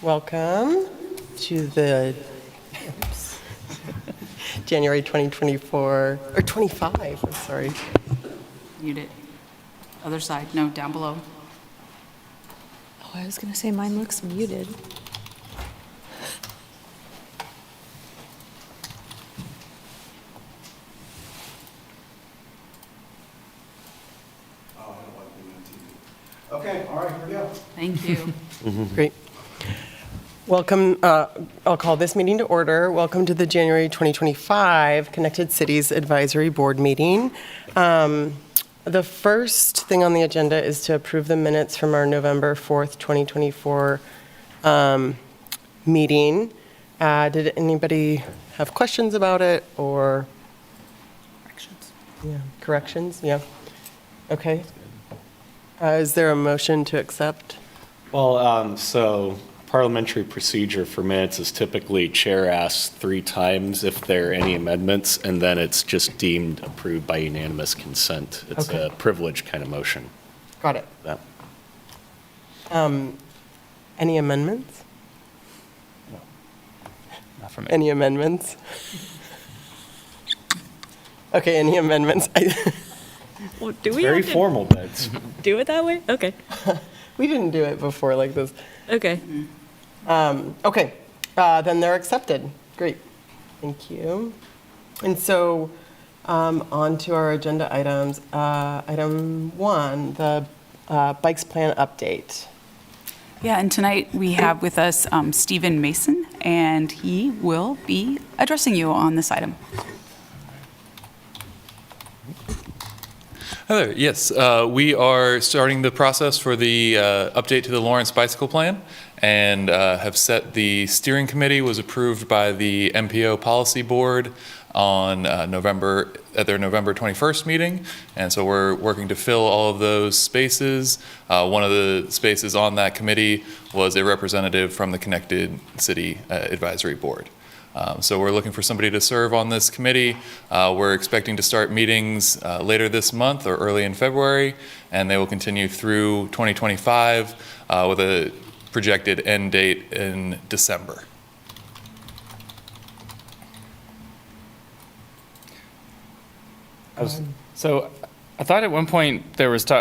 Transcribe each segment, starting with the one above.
Welcome to the January 2024, or 25, I'm sorry. Mute it. Other side, no, down below. Oh, I was going to say mine looks muted. Okay, all right, here we go. Thank you. Great. Welcome, I'll call this meeting to order. Welcome to the January 2025 Connected Cities Advisory Board meeting. The first thing on the agenda is to approve the minutes from our November 4th, 2024 meeting. Did anybody have questions about it or? Corrections. Yeah, corrections? Yeah. Okay. Is there a motion to accept? Well, so parliamentary procedure for minutes is typically chair asks 3 times if there are any amendments, and then it's just deemed approved by unanimous consent. It's Okay. a privilege kind of motion. Got it. Yeah. Any amendments? Not from me. Any amendments? Okay, any amendments? Well, do we Very have to formal, but it's do it that way? Okay. We didn't do it before like this. Okay. Okay, then they're accepted. Great, thank you. And so, on to our agenda items. Item 1, the bikes plan update. Yeah, and tonight we have with us Stephen Mason, and he will be addressing you on this item. Hi there. Yes, we are starting the process for the update to the Lawrence Bicycle Plan, and have set the steering committee was approved by the MPO Policy Board on at their November 21st meeting, and so we're working to fill all of those spaces. One of the spaces on that committee was a representative from the Connected City Advisory Board. So we're looking for somebody to serve on this committee. We're expecting to start meetings later this month or early in February, and they will continue through 2025 with a projected end date in December. So I thought at one point there was the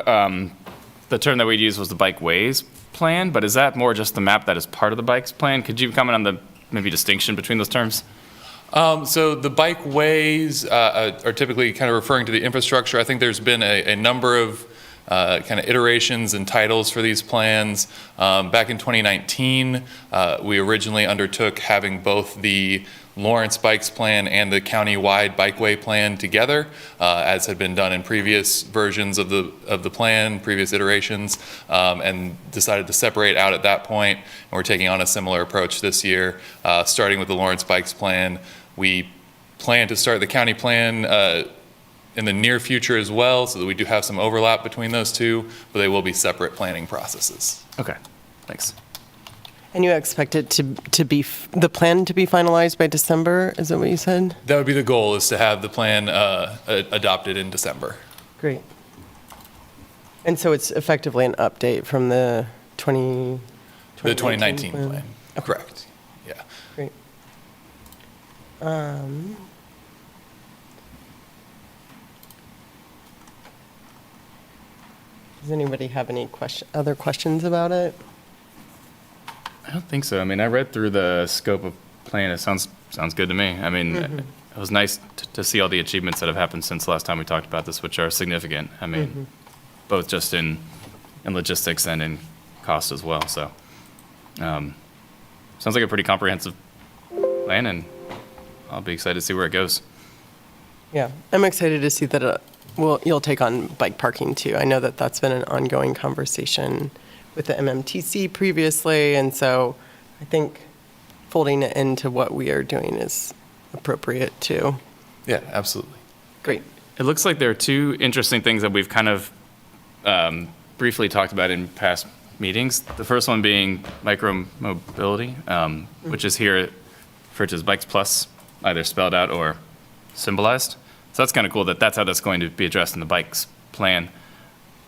term that we'd use was the bike ways plan, but is that more just the map that is part of the bikes plan? Could you comment on the maybe distinction between those terms? So the bike ways are typically kind of referring to the infrastructure. I think there's been a number of kind of iterations and titles for these plans. Back in 2019, we originally undertook having both the Lawrence Bikes Plan and the county-wide bikeway plan together, as had been done in previous versions of the plan, previous iterations, and decided to separate out at that point. And we're taking on a similar approach this year, starting with the Lawrence Bikes Plan. We plan to start the county plan in the near future as well, so that we do have some overlap between those two, but they will be separate planning processes. Okay, thanks. And you expect it to be, the plan to be finalized by December? Is that what you said? That would be the goal, is to have the plan adopted in December. Great. And so it's effectively an update from the 2019 plan. Correct. Yeah. Great. Does anybody have any other questions about it? I don't think so. I mean, I read through the scope of plan. It sounds good to me. I mean, it was nice to see all the achievements that have happened since last time we talked about this, which are significant. I mean, both just in logistics and in cost as well. So, sounds like a pretty comprehensive plan, and I'll be excited to see where it goes. Yeah, I'm excited to see that you'll take on bike parking too. I know that that's been an ongoing conversation with the MMTC previously, and so I think folding it into what we are doing is appropriate too. Yeah, absolutely. Great. It looks like there are 2 interesting things that we've kind of briefly talked about in past meetings. The first one being micro-mobility, which is here referred to as Bikes Plus, either spelled out or symbolized. So that's kind of cool that that's how that's going to be addressed in the bikes plan.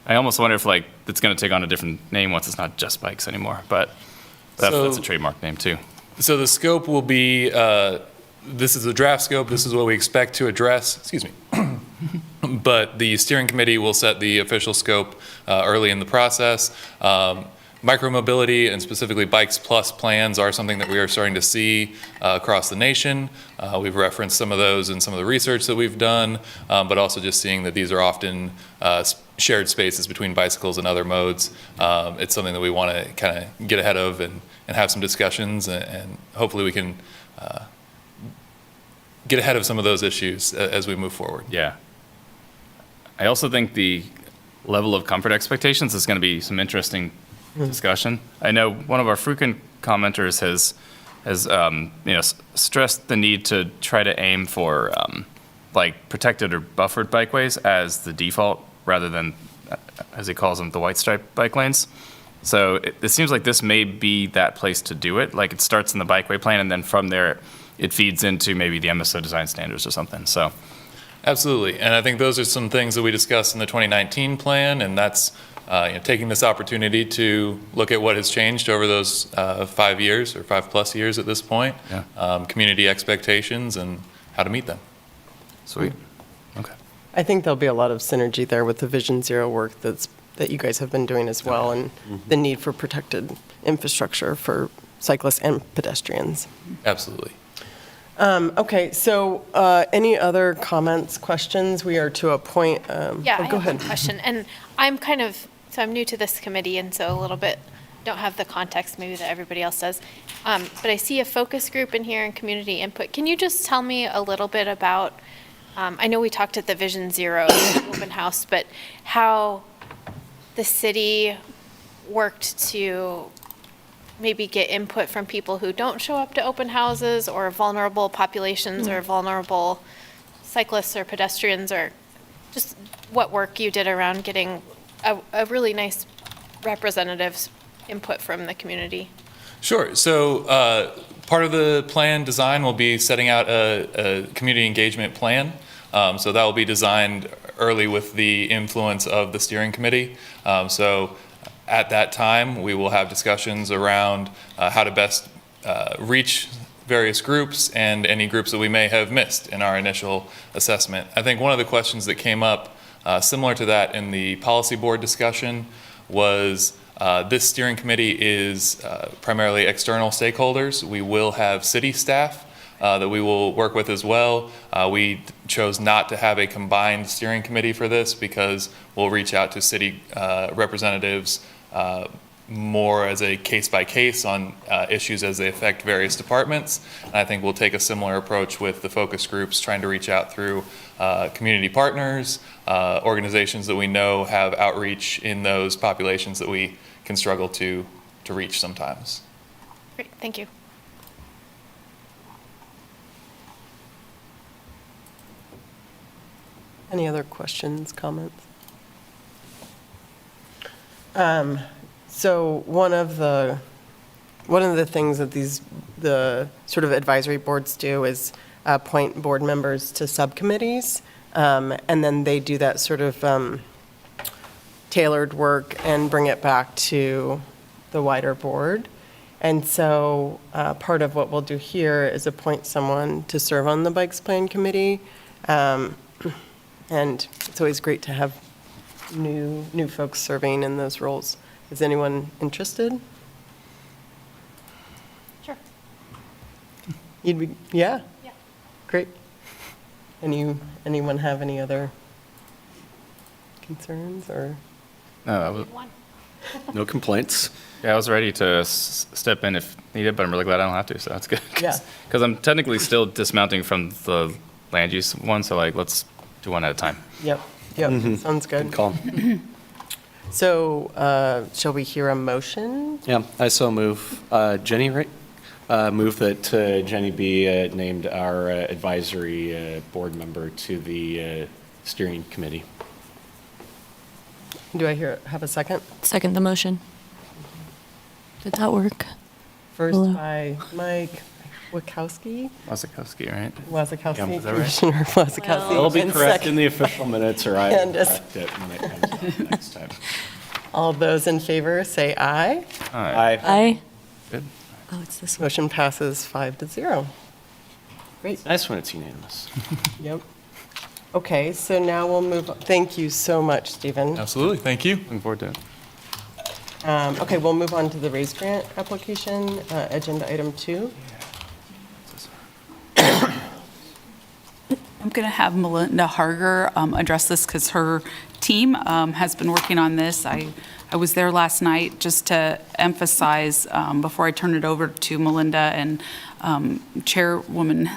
I almost wonder if it's going to take on a different name once it's not just bikes anymore. But That's a trademark name, too. So the scope will be, this is the draft scope, this is what we expect to address, excuse me. But the steering committee will set the official scope early in the process. Micromobility and specifically Bikes Plus plans are something that we are starting to see across the nation. We've referenced some of those in some of the research that we've done, but also just seeing that these are often shared spaces between bicycles and other modes. It's something that we want to kind of get ahead of and have some discussions, and hopefully we can get ahead of some of those issues as we move forward. Yeah. I also think the level of comfort expectations is going to be some interesting discussion. I know one of our frequent commenters has stressed the need to try to aim for like protected or buffered bikeways as the default rather than, as he calls them, the white stripe bike lanes. So it seems like this may be that place to do it. Like it starts in the bikeway plan and then from there it feeds into maybe the MSO design standards or something. So. Absolutely, and I think those are some things that we discussed in the 2019 plan, and that's taking this opportunity to look at what has changed over those 5 years or 5+ years at this point, community expectations and how to meet them. Sweet. Okay. I think there'll be a lot of synergy there with the Vision Zero work that you guys have been doing as well, and the need for protected infrastructure for cyclists and pedestrians. Absolutely. Okay, so any other comments, questions? We are to a point. Yeah, go I have ahead. one question, and I'm new to this committee, and so a little bit don't have the context maybe that everybody else does. But I see a focus group in here and community input. Can you just tell me a little bit about? I know we talked at the Vision Zero open house, but how the city worked to maybe get input from people who don't show up to open houses, or vulnerable populations, or vulnerable cyclists or pedestrians, or just what work you did around getting a really nice representative's input from the community. Sure. So part of the plan design will be setting out a community engagement plan. So that will be designed early with the influence of the steering committee. So at that time, we will have discussions around how to best reach various groups and any groups that we may have missed in our initial assessment. I think one of the questions that came up similar to that in the policy board discussion was this steering committee is primarily external stakeholders. We will have city staff that we will work with as well. We chose not to have a combined steering committee for this because we'll reach out to city representatives more as a case by case on issues as they affect various departments. And I think we'll take a similar approach with the focus groups, trying to reach out through community partners, organizations that we know have outreach in those populations that we can struggle to reach sometimes. Great, thank you. Any other questions, comments? So one of the things that the sort of advisory boards do is appoint board members to subcommittees, and then they do that sort of tailored work and bring it back to the wider board. And so part of what we'll do here is appoint someone to serve on the Bikes Plan Committee. And it's always great to have new folks serving in those roles. Is anyone interested? Sure. You'd be, yeah? Yeah. Great. Anyone have any other concerns or? No, One. No complaints. I was ready to step in if needed, but I'm really glad I don't have to, so that's good. Yeah. Because I'm technically still dismounting from the land use one, so like, let's do one at a time. Yep, sounds good. Good call. So shall we hear a motion? Yeah, I so move. Jenny, right? Move that Jenny be named our advisory board member to the steering committee. Do I have a second? Second the motion. Did that work? First Hello. by Mike Wachowski, Wasikowski, right? Wazakowski, Yeah, is that right? Commissioner Wazakowski. It'll be and correct second- in the official minutes, or I will Candace. correct it when it comes up next time. All those in favor, say aye. All right. Aye. Good. Oh, it's this one. Motion passes 5-0. Great. Nice when it's unanimous. Yep. Okay, so now we'll move, thank you so much, Stephen. Absolutely, thank you. Looking forward to it. Okay, we'll move on to the raise grant application, agenda item 2. I'm going to have Melinda Harger address this because her team has been working on this. I was there last night just to emphasize, before I turn it over to Melinda and Chairwoman,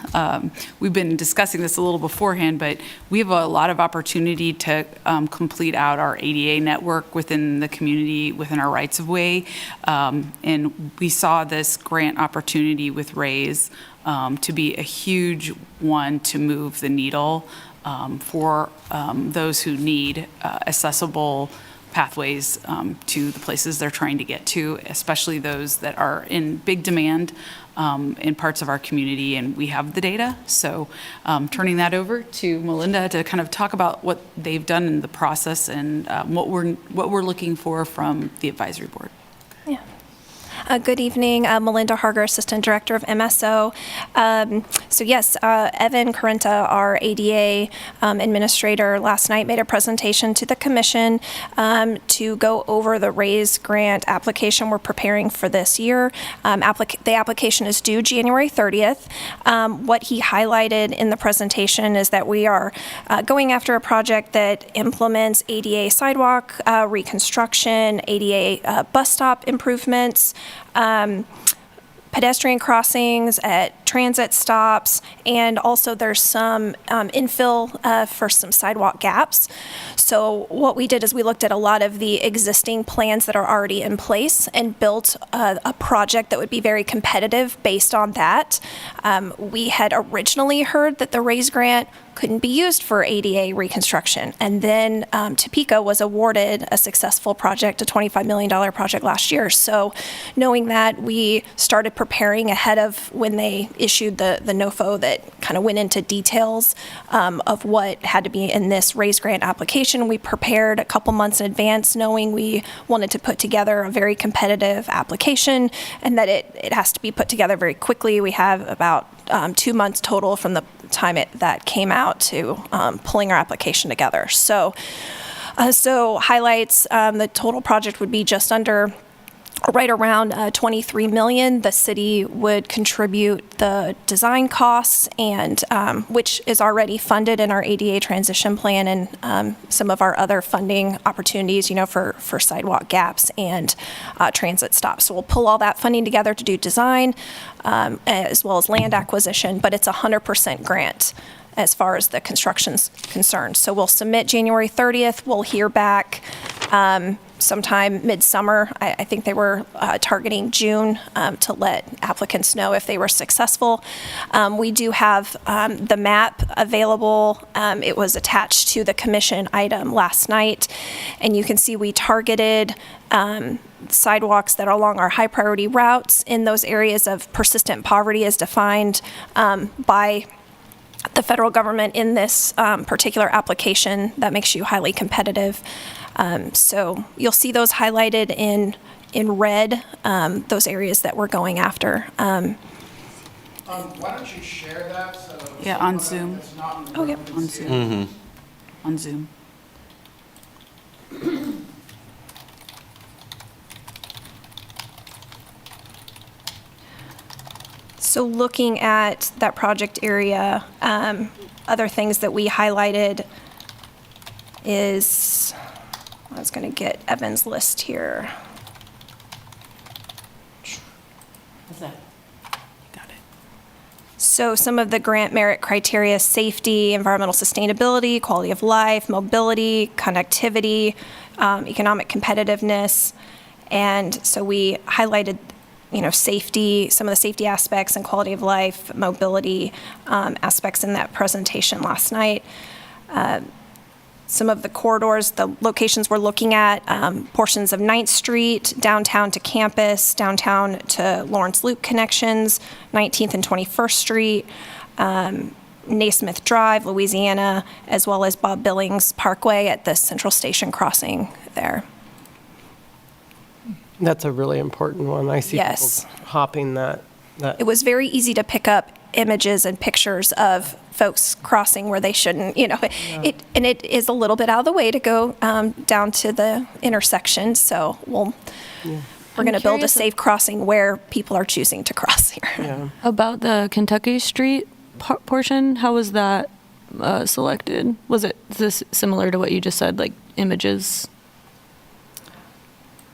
we've been discussing this a little beforehand, but we have a lot of opportunity to complete out our ADA network within the community, within our rights-of-way. And we saw this grant opportunity with RAISE to be a huge one to move the needle for those who need accessible pathways to the places they're trying to get to, especially those that are in big demand in parts of our community, and we have the data. So turning that over to Melinda to kind of talk about what they've done in the process and what we're looking for from the advisory board. Yeah. Good evening, Melinda Harger, Assistant Director of MSO. So yes, Evan Carenta, our ADA Administrator, last night made a presentation to the Commission to go over the RAISE grant application we're preparing for this year. The application is due January 30th. What he highlighted in the presentation is that we are going after a project that implements ADA sidewalk reconstruction, ADA bus stop improvements, pedestrian crossings at transit stops, and also there's some infill for some sidewalk gaps. So what we did is we looked at a lot of the existing plans that are already in place and built a project that would be very competitive based on that. We had originally heard that the RAISE grant couldn't be used for ADA reconstruction. And then Topeka was awarded a successful project, a $25 million project last year. So knowing that, we started preparing ahead of when they issued the NOFO that kind of went into details of what had to be in this RAISE grant application. We prepared a couple months in advance, knowing we wanted to put together a very competitive application and that it has to be put together very quickly. We have about 2 months total from the time that came out to pulling our application together. So highlights, the total project would be just under, right around $23 million. The city would contribute the design costs, and which is already funded in our ADA transition plan and some of our other funding opportunities, for sidewalk gaps and transit stops. So we'll pull all that funding together to do design as well as land acquisition, but it's 100% grant as far as the construction's concerned. So we'll submit January 30th. We'll hear back sometime midsummer. I think they were targeting June to let applicants know if they were successful. We do have the map available. It was attached to the commission item last night, and you can see we targeted sidewalks that are along our high priority routes in those areas of persistent poverty as defined by the federal government in this particular application that makes you highly competitive. So you'll see those highlighted in red, those areas that we're going after. Why don't you share that? Yeah, on Zoom. Okay. On Zoom. On Zoom. So looking at that project area, other things that we highlighted is, I was going to get Evan's list here. Got it. So some of the grant merit criteria: safety, environmental sustainability, quality of life, mobility, connectivity, economic competitiveness. And so we highlighted safety, some of the safety aspects and quality of life, mobility aspects in that presentation last night. Some of the corridors, the locations we're looking at, portions of 9th Street, downtown to campus, downtown to Lawrence Loop connections, 19th and 21st Street, Naismith Drive, Louisiana, as well as Bob Billings Parkway at the Central Station crossing there. That's a really important one. I see Yes. people hopping that. It was very easy to pick up images and pictures of folks crossing where they shouldn't, and it is a little bit out of the way to go down to the intersection, so we're going to build a curious safe crossing where people are choosing to cross here. About the Kentucky Street portion, how was that selected? Was it this similar to what you just said, like images?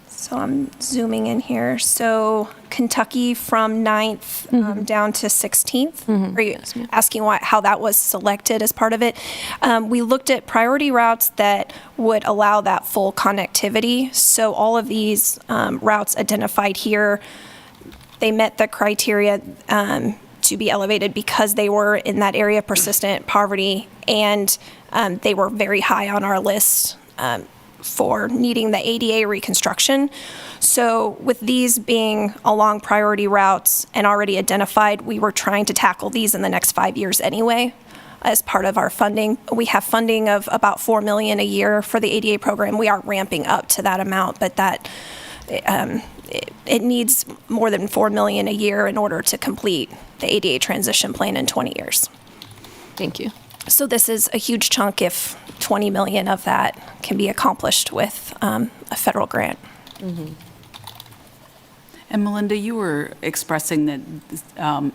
So I'm zooming in here. So Kentucky from 9th down to 16th. Are you asking how that was selected as part of it? We looked at priority routes that would allow that full connectivity. So all of these routes identified here, they met the criteria to be elevated because they were in that area of persistent poverty, and they were very high on our list for needing the ADA reconstruction. So with these being along priority routes and already identified, we were trying to tackle these in the next 5 years anyway as part of our funding. We have funding of about $4 million a year for the ADA program. We are ramping up to that amount, but that it needs more than $4 million a year in order to complete the ADA transition plan in 20 years. Thank you. So this is a huge chunk if 20 million of that can be accomplished with a federal grant. And Melinda, you were expressing that,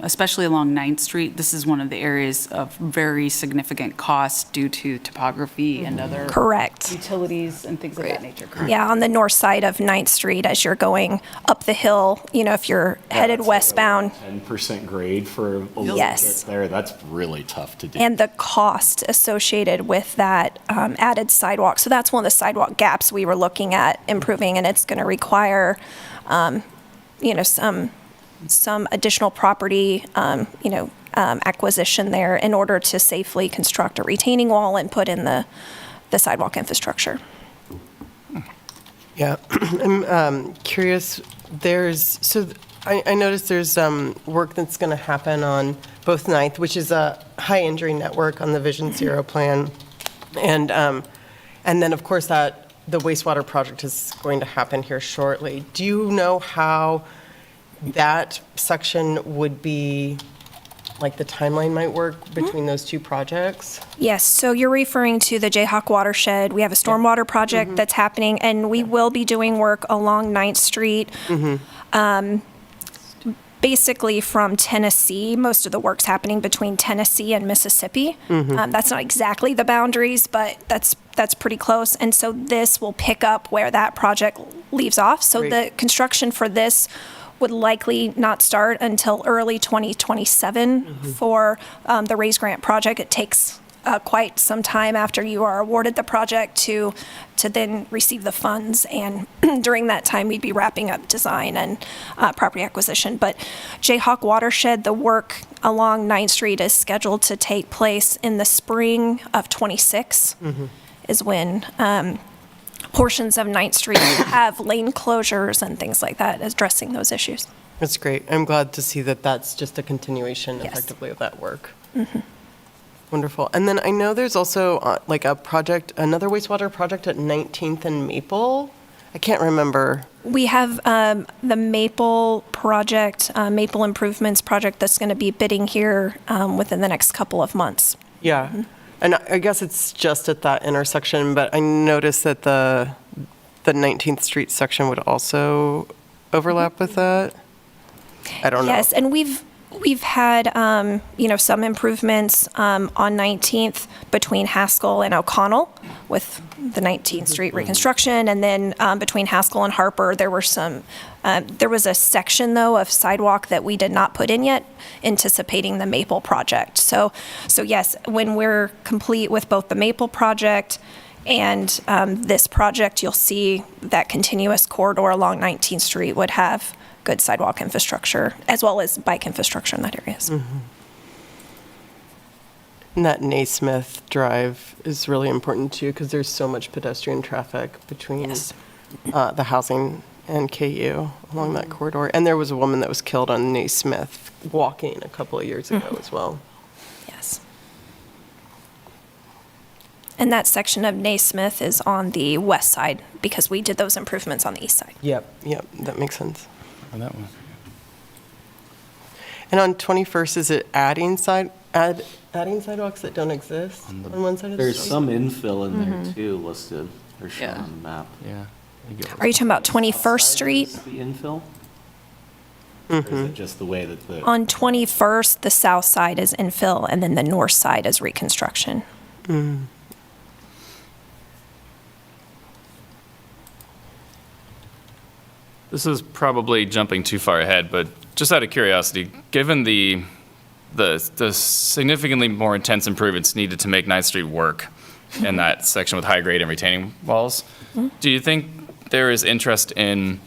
especially along 9th Street, this is one of the areas of very significant cost due to topography and other Correct. utilities and things of that nature. Correct? Yeah, on the north side of 9th Street as you're going up the hill, if you're headed westbound. 10% grade for a little Yes. bit there. That's really tough to do. And the cost associated with that added sidewalk. So that's one of the sidewalk gaps we were looking at improving, and it's going to require some additional property, acquisition there in order to safely construct a retaining wall and put in the sidewalk infrastructure. Yeah, I'm curious, I noticed there's work that's going to happen on both 9th, which is a high injury network on the Vision Zero plan, and then, of course, that the wastewater project is going to happen here shortly. Do you know how that section would be, like the timeline might work between those two projects? Yes, so you're referring to the Jayhawk watershed. We have a stormwater project that's happening, and we will be doing work along 9th Street. Basically from Tennessee, most of the work's happening between Tennessee and Mississippi. That's not exactly the boundaries, but that's pretty close. And so this will pick up where that project leaves off. So Great. the construction for this would likely not start until early 2027 for the Raise Grant project. It takes quite some time after you are awarded the project to then receive the funds, and during that time we'd be wrapping up design and property acquisition. But Jayhawk watershed, the work along 9th Street is scheduled to take place in the spring of 26 is when portions of 9th Street have lane closures and things like that, addressing those issues. That's great. I'm glad to see that that's just a continuation Yes. effectively of that work. Wonderful. And then I know there's also like a project, another wastewater project at 19th and Maple. I can't remember. We have the Maple project, Maple Improvements project that's going to be bidding here within the next couple of months. Yeah. And I guess it's just at that intersection, but I noticed that the 19th Street section would also overlap with that. I don't know. Yes, and we've had, some improvements on 19th between Haskell and O'Connell with the 19th Street reconstruction, and then between Haskell and Harper, there was a section, though, of sidewalk that we did not put in yet, anticipating the Maple project. So yes, when we're complete with both the Maple project and this project, you'll see that continuous corridor along 19th Street would have good sidewalk infrastructure, as well as bike infrastructure in that area. And that Naismith Drive is really important too, because there's so much pedestrian traffic between Yes. the housing and KU along that corridor. And there was a woman that was killed on Naismith walking a couple of years ago as well. Yes. And that section of Naismith is on the west side because we did those improvements on the east side. Yep, that makes sense. On that one. And on 21st, is it adding sidewalks that don't exist on one side of the There's street? some infill in there too listed, or shown Yeah. on the map. Yeah. Are you talking about 21st Street? Is the infill? Or is it just the way that the? On 21st, the south side is infill, and then the north side is reconstruction. This is probably jumping too far ahead, but just out of curiosity, given the significantly more intense improvements needed to make 9th Street work in that section with high grade and retaining walls, do you think there is interest in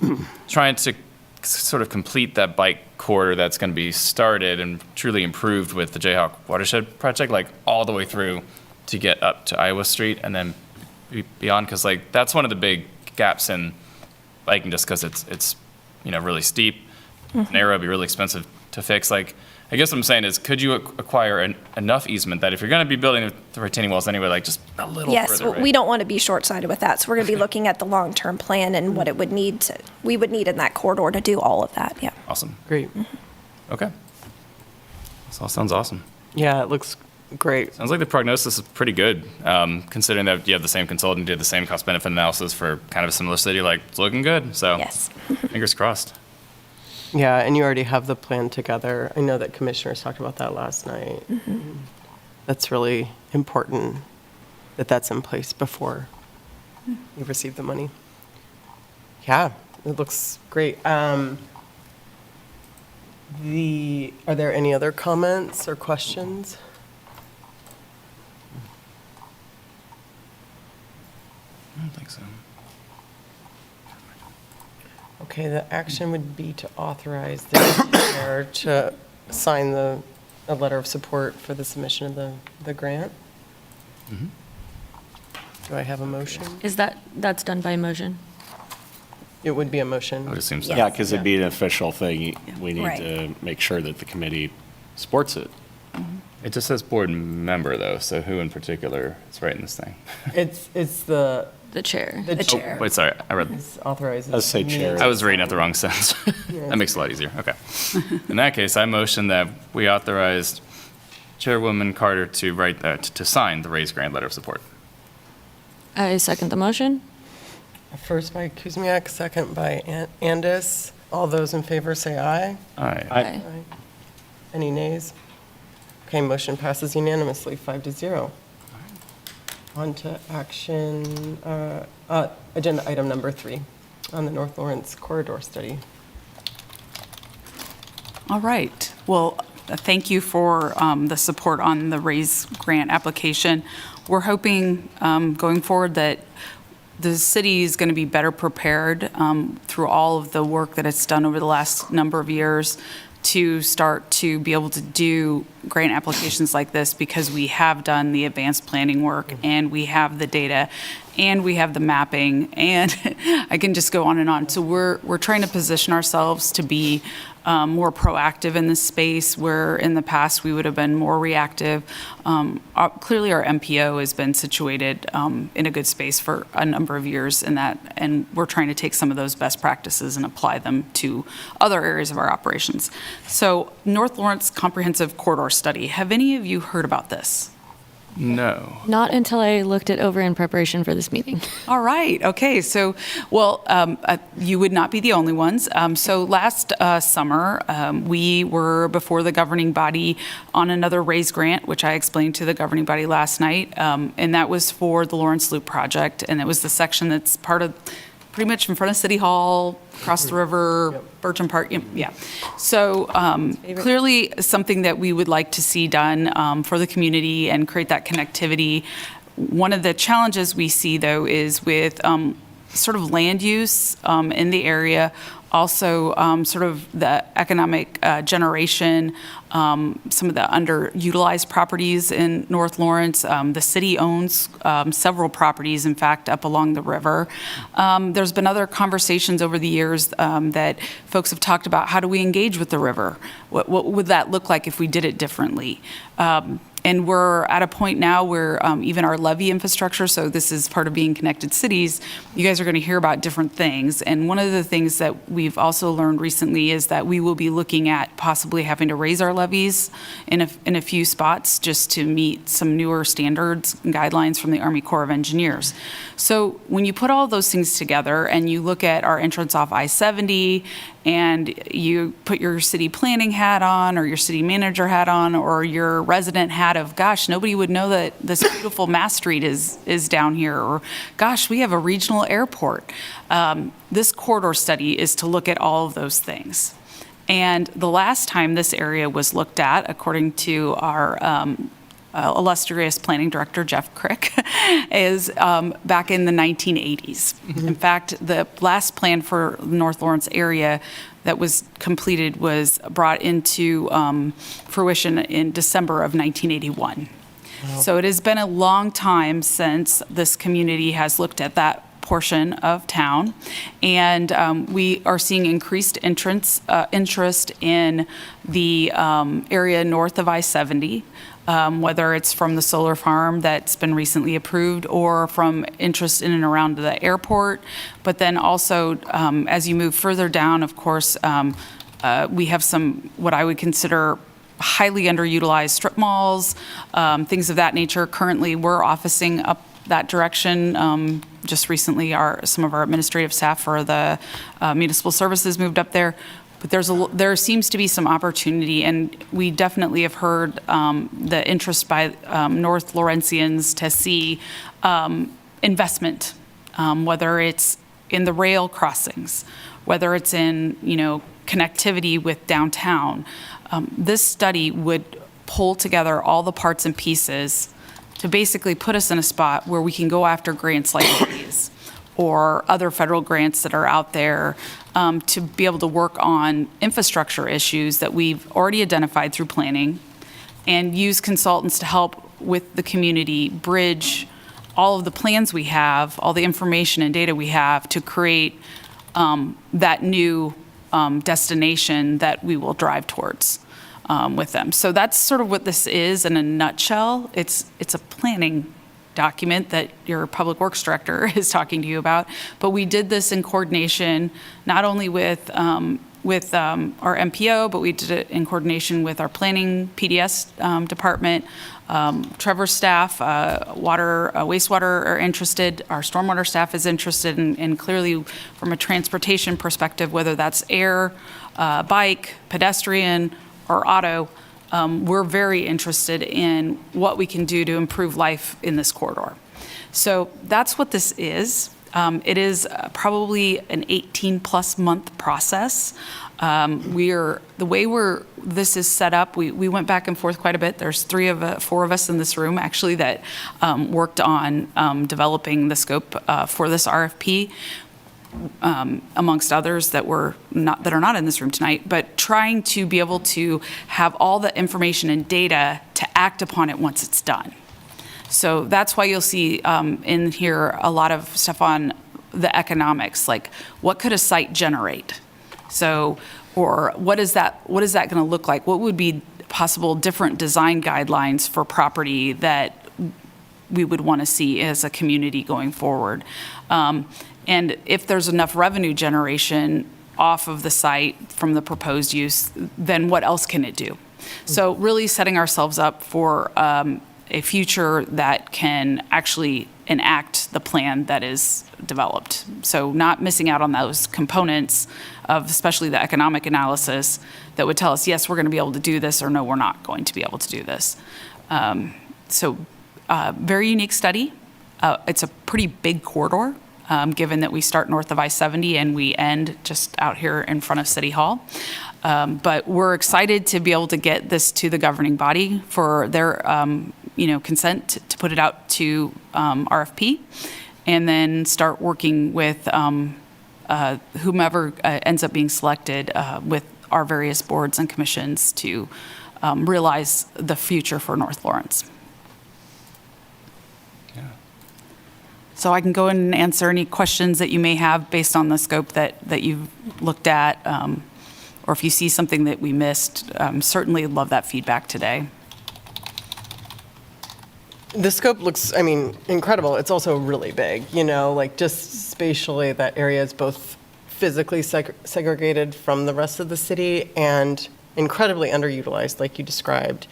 trying to sort of complete that bike corridor that's going to be started and truly improved with the Jayhawk Watershed Project, like all the way through to get up to Iowa Street and then beyond? Because like that's one of the big gaps in biking, just because it's really steep, narrow, it'd be really expensive to fix. Like, I guess what I'm saying is, could you acquire enough easement that if you're going to be building the retaining walls anyway, like just a little Yes, further, right? we don't want to be short-sighted with that, so we're going to be looking at the long-term plan and what it would we would need in that corridor to do all of that, yeah. Awesome. Great. Okay. This all sounds awesome. Yeah, it looks great. Sounds like the prognosis is pretty good, considering that you have the same consultant, did the same cost-benefit analysis for kind of a similar city. Like, it's looking good. So, Yes. fingers crossed. Yeah, and you already have the plan together. I know that commissioners talked about that last night. That's really important that that's in place before you receive the money. Yeah, it looks great. Are there any other comments or questions? I don't think so. Okay, the action would be to authorize the chair to sign a letter of support for the submission of the grant. Do I have a motion? Is that's done by motion? It would be a I would motion. assume so. Yeah, because it'd be an official thing. We need Right. to make sure that the committee supports it. It just says board member, though, so who in particular is writing this thing? It's the The chair. The chair. Wait, sorry, I read. it's authorizes. Does say me- chair. I was reading out the wrong sentence. That makes it a lot easier. Okay. In that case, I motion that we authorized Chairwoman Carter to write that, to sign the raised grant letter of support. I second the motion. First by Kuzmiak, second by Andis. All those in favor say aye. All right. Aye. Any nays? Okay, motion passes unanimously, 5-0. On to action, agenda item number 3 on the North Lawrence Corridor Study. All right. Well, thank you for the support on the RAISE grant application. We're hoping going forward that the city is going to be better prepared through all of the work that it's done over the last number of years to start to be able to do grant applications like this, because we have done the advanced planning work and we have the data and we have the mapping, and I can just go on and on. So we're trying to position ourselves to be more proactive in this space, where in the past we would have been more reactive. Clearly, our MPO has been situated in a good space for a number of years in that, and we're trying to take some of those best practices and apply them to other areas of our operations. So, North Lawrence Comprehensive Corridor Study. Have any of you heard about this? No. Not until I looked it over in preparation for this meeting. All right. Okay. So, well, you would not be the only ones. So last summer, we were before the governing body on another RAISE grant, which I explained to the governing body last night, and that was for the Lawrence Loop project, and it was the section that's part of pretty much in front of City Hall, across the river, Bircham Park, yeah. So clearly something that we would like to see done for the community and create that connectivity. One of the challenges we see, though, is with sort of land use in the area, also sort of the economic generation, some of the underutilized properties in North Lawrence. The city owns several properties, in fact, up along the river. There's been other conversations over the years that folks have talked about, how do we engage with the river? What would that look like if we did it differently? And we're at a point now where even our levee infrastructure, so this is part of being connected cities, you guys are going to hear about different things. And one of the things that we've also learned recently is that we will be looking at possibly having to raise our levees in a few spots just to meet some newer standards and guidelines from the Army Corps of Engineers. So when you put all those things together and you look at our entrance off I-70 and you put your city planning hat on or your city manager hat on or your resident hat of, gosh, nobody would know that this beautiful Mass Street is down here, or gosh, we have a regional airport. This corridor study is to look at all of those things. And the last time this area was looked at, according to our illustrious planning director, Jeff Crick, is back in the 1980s. In fact, the last plan for the North Lawrence area that was completed was brought into fruition in December of 1981. So it has been a long time since this community has looked at that portion of town, and we are seeing increased interest in the area north of I-70, whether it's from the solar farm that's been recently approved or from interest in and around the airport. But then also, as you move further down, of course, we have some, what I would consider highly underutilized strip malls, things of that nature. Currently, we're officing up that direction. Just recently, some of our administrative staff for the municipal services moved up there. But there seems to be some opportunity, and we definitely have heard the interest by North Lawrenceans to see investment, whether it's in the rail crossings, whether it's in connectivity with downtown. This study would pull together all the parts and pieces to basically put us in a spot where we can go after grants like these or other federal grants that are out there to be able to work on infrastructure issues that we've already identified through planning and use consultants to help with the community bridge all of the plans we have, all the information and data we have to create that new destination that we will drive towards with them. So that's sort of what this is in a nutshell. It's a planning document that your public works director is talking to you about, but we did this in coordination not only with our MPO, but we did it in coordination with our planning PDS department. Trevor's staff, wastewater are interested. Our stormwater staff is interested, and clearly from a transportation perspective, whether that's air, bike, pedestrian, or auto, we're very interested in what we can do to improve life in this corridor. So that's what this is. It is probably an 18-plus month process. The way this is set up, we went back and forth quite a bit. There's 4 of us in this room actually that worked on developing the scope for this RFP. Amongst others that are not in this room tonight, but trying to be able to have all the information and data to act upon it once it's done. So that's why you'll see in here a lot of stuff on the economics, like what could a site generate? So, or what is that going to look like? What would be possible different design guidelines for property that we would want to see as a community going forward? And if there's enough revenue generation off of the site from the proposed use, then what else can it do? So really setting ourselves up for a future that can actually enact the plan that is developed. So not missing out on those components of especially the economic analysis that would tell us, yes, we're going to be able to do this, or no, we're not going to be able to do this. Very unique study. It's a pretty big corridor. Given that we start north of I-70 and we end just out here in front of City Hall. But we're excited to be able to get this to the governing body for their consent to put it out to RFP, and then start working with whomever ends up being selected with our various boards and commissions to realize the future for North Lawrence. So I can go in and answer any questions that you may have based on the scope that you've looked at, or if you see something that we missed, certainly love that feedback today. The scope looks, I mean, incredible. It's also really big, you know, like just spatially, that area is both physically segregated from the rest of the city and incredibly underutilized, like you described.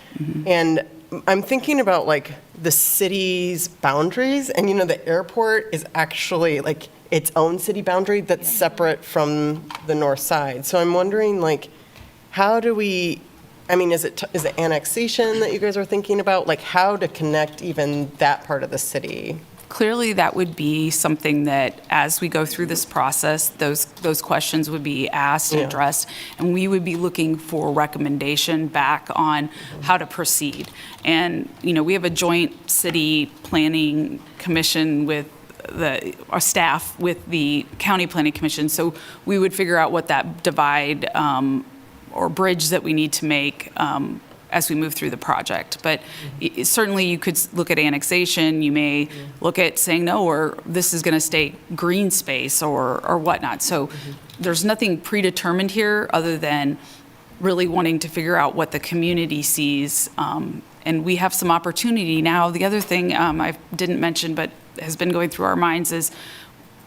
And I'm thinking about like the city's boundaries, and you know, the airport is actually like its own city boundary that's separate from the north side. So I'm wondering, like, how do we, I mean, is it annexation that you guys are thinking about? Like, how to connect even that part of the city? Clearly, that would be something that, as we go through this process, those questions would be asked and Yeah. addressed, and we would be looking for recommendation back on how to proceed. And, you know, we have a joint city planning commission with our staff with the county planning commission, so we would figure out what that divide or bridge that we need to make as we move through the project. But certainly you could look at annexation, you may look at saying no, or this is going to stay green space or whatnot. So there's nothing predetermined here other than really wanting to figure out what the community sees. And we have some opportunity now. The other thing I didn't mention but has been going through our minds is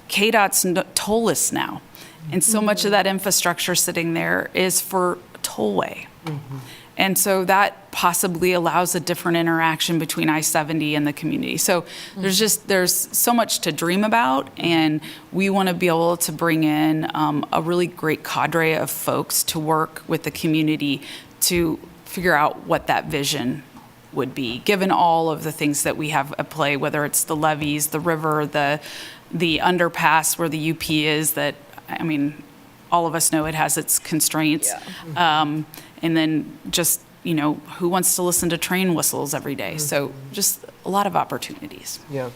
KDOT's tollless now. And so much of that infrastructure sitting there is for tollway. And so that possibly allows a different interaction between I-70 and the community. So there's so much to dream about, and we want to be able to bring in a really great cadre of folks to work with the community to figure out what that vision would be, given all of the things that we have at play, whether it's the levees, the river, the underpass where the UP is, that, I mean, all of us know it has its constraints. And then just, you know, who wants to listen to train whistles every day? So just a lot of opportunities. Yeah.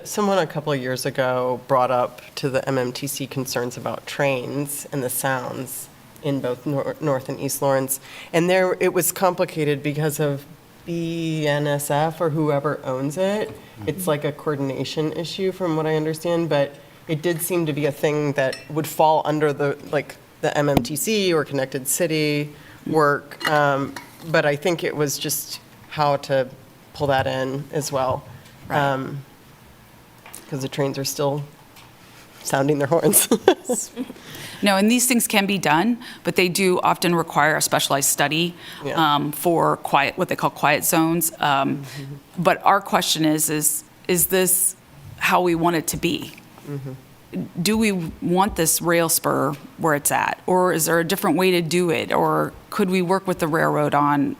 Someone a couple of years ago brought up to the MMTC concerns about trains and the sounds in both North and East Lawrence. And there, it was complicated because of BNSF or whoever owns it. It's like a coordination issue from what I understand, but it did seem to be a thing that would fall under the MMTC or Connected City work. But I think it was just how to pull that in as well. Because the trains are still sounding their horns. No, and these things can be done, but they do often require a specialized study for what they call quiet zones. But our question is this how we want it to be? Do we want this rail spur where it's at? Or is there a different way to do it? Or could we work with the railroad on,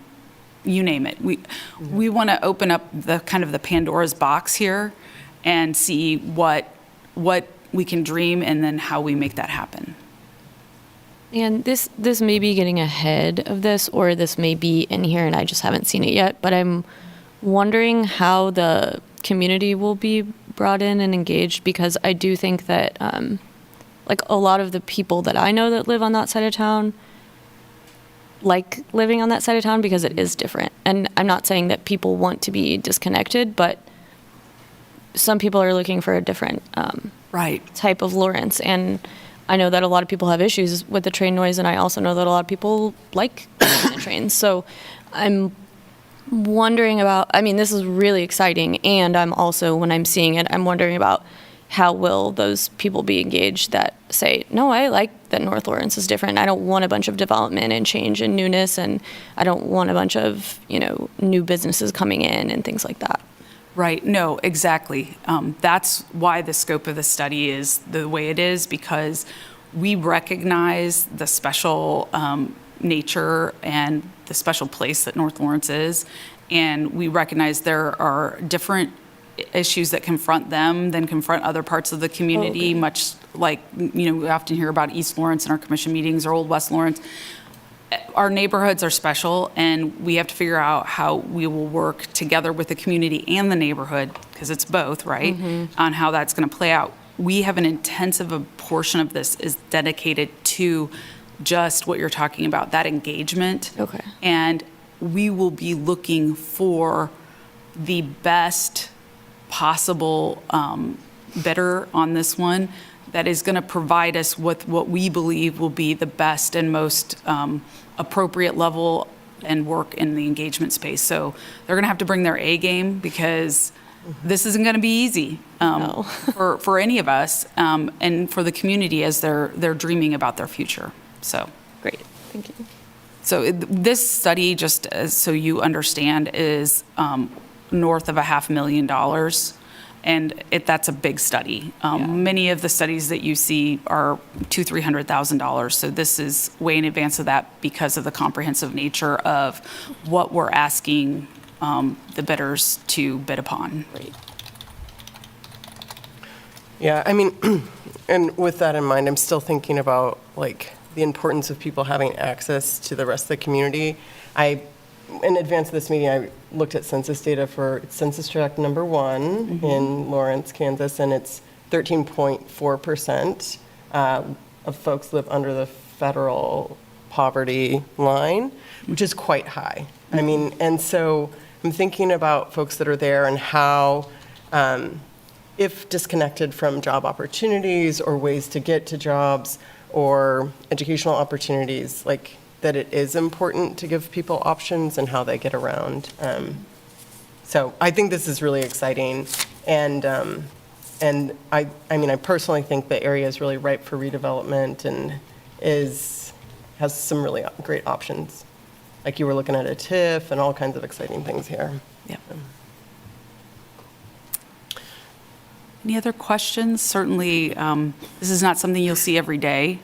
you name it? We want to open up the kind of the Pandora's box here and see what we can dream and then how we make that happen. And this may be getting ahead of this, or this may be in here and I just haven't seen it yet, but I'm wondering how the community will be brought in and engaged, because I do think that like a lot of the people that I know that live on that side of town like living on that side of town because it is different. And I'm not saying that people want to be disconnected, but some people are looking for a different type of Lawrence. And I know that a lot of people have issues with the train noise, and I also know that a lot of people like the trains. So I'm wondering about, I mean, this is really exciting, and I'm also, when I'm seeing it, I'm wondering about how will those people be engaged that say, no, I like that North Lawrence is different. I don't want a bunch of development and change and newness, and I don't want a bunch of, new businesses coming in and things like that. Right. No, exactly. That's why the scope of the study is the way it is, because we recognize the special nature and the special place that North Lawrence is, and we recognize there are different issues that confront them than confront other parts of the community, much like, we often hear about East Lawrence in our commission meetings or Old West Lawrence. Our neighborhoods are special, and we have to figure out how we will work together with the community and the neighborhood, because it's both, right, on how that's going to play out. We have an intensive portion of this is dedicated to just what you're talking about, that engagement. Okay. And we will be looking for the best possible bidder on this one that is going to provide us with what we believe will be the best and most appropriate level and work in the engagement space. So they're going to have to bring their A game because this isn't going to be easy for any of us and for the community as they're dreaming about their future. So Great, thank you. so this study, just as so you understand, is north of $500,000, and that's a big study. Many of the studies that you see are $200,000-$300,000. So this is way in advance of that because of the comprehensive nature of what we're asking the bidders to bid upon. Great. Yeah, I mean, and with that in mind, I'm still thinking about like the importance of people having access to the rest of the community. In advance of this meeting, I looked at census data for census tract number 1 in Lawrence, Kansas, and it's 13.4% of folks live under the federal poverty line, which is quite high. I mean, and so I'm thinking about folks that are there and how, if disconnected from job opportunities or ways to get to jobs or educational opportunities, like that it is important to give people options and how they get around. So I think this is really exciting. And I mean, I personally think the area is really ripe for redevelopment and has some really great options. Like you were looking at a TIF and all kinds of exciting things here. Yeah. Any other questions? Certainly, this is not something you'll see every day,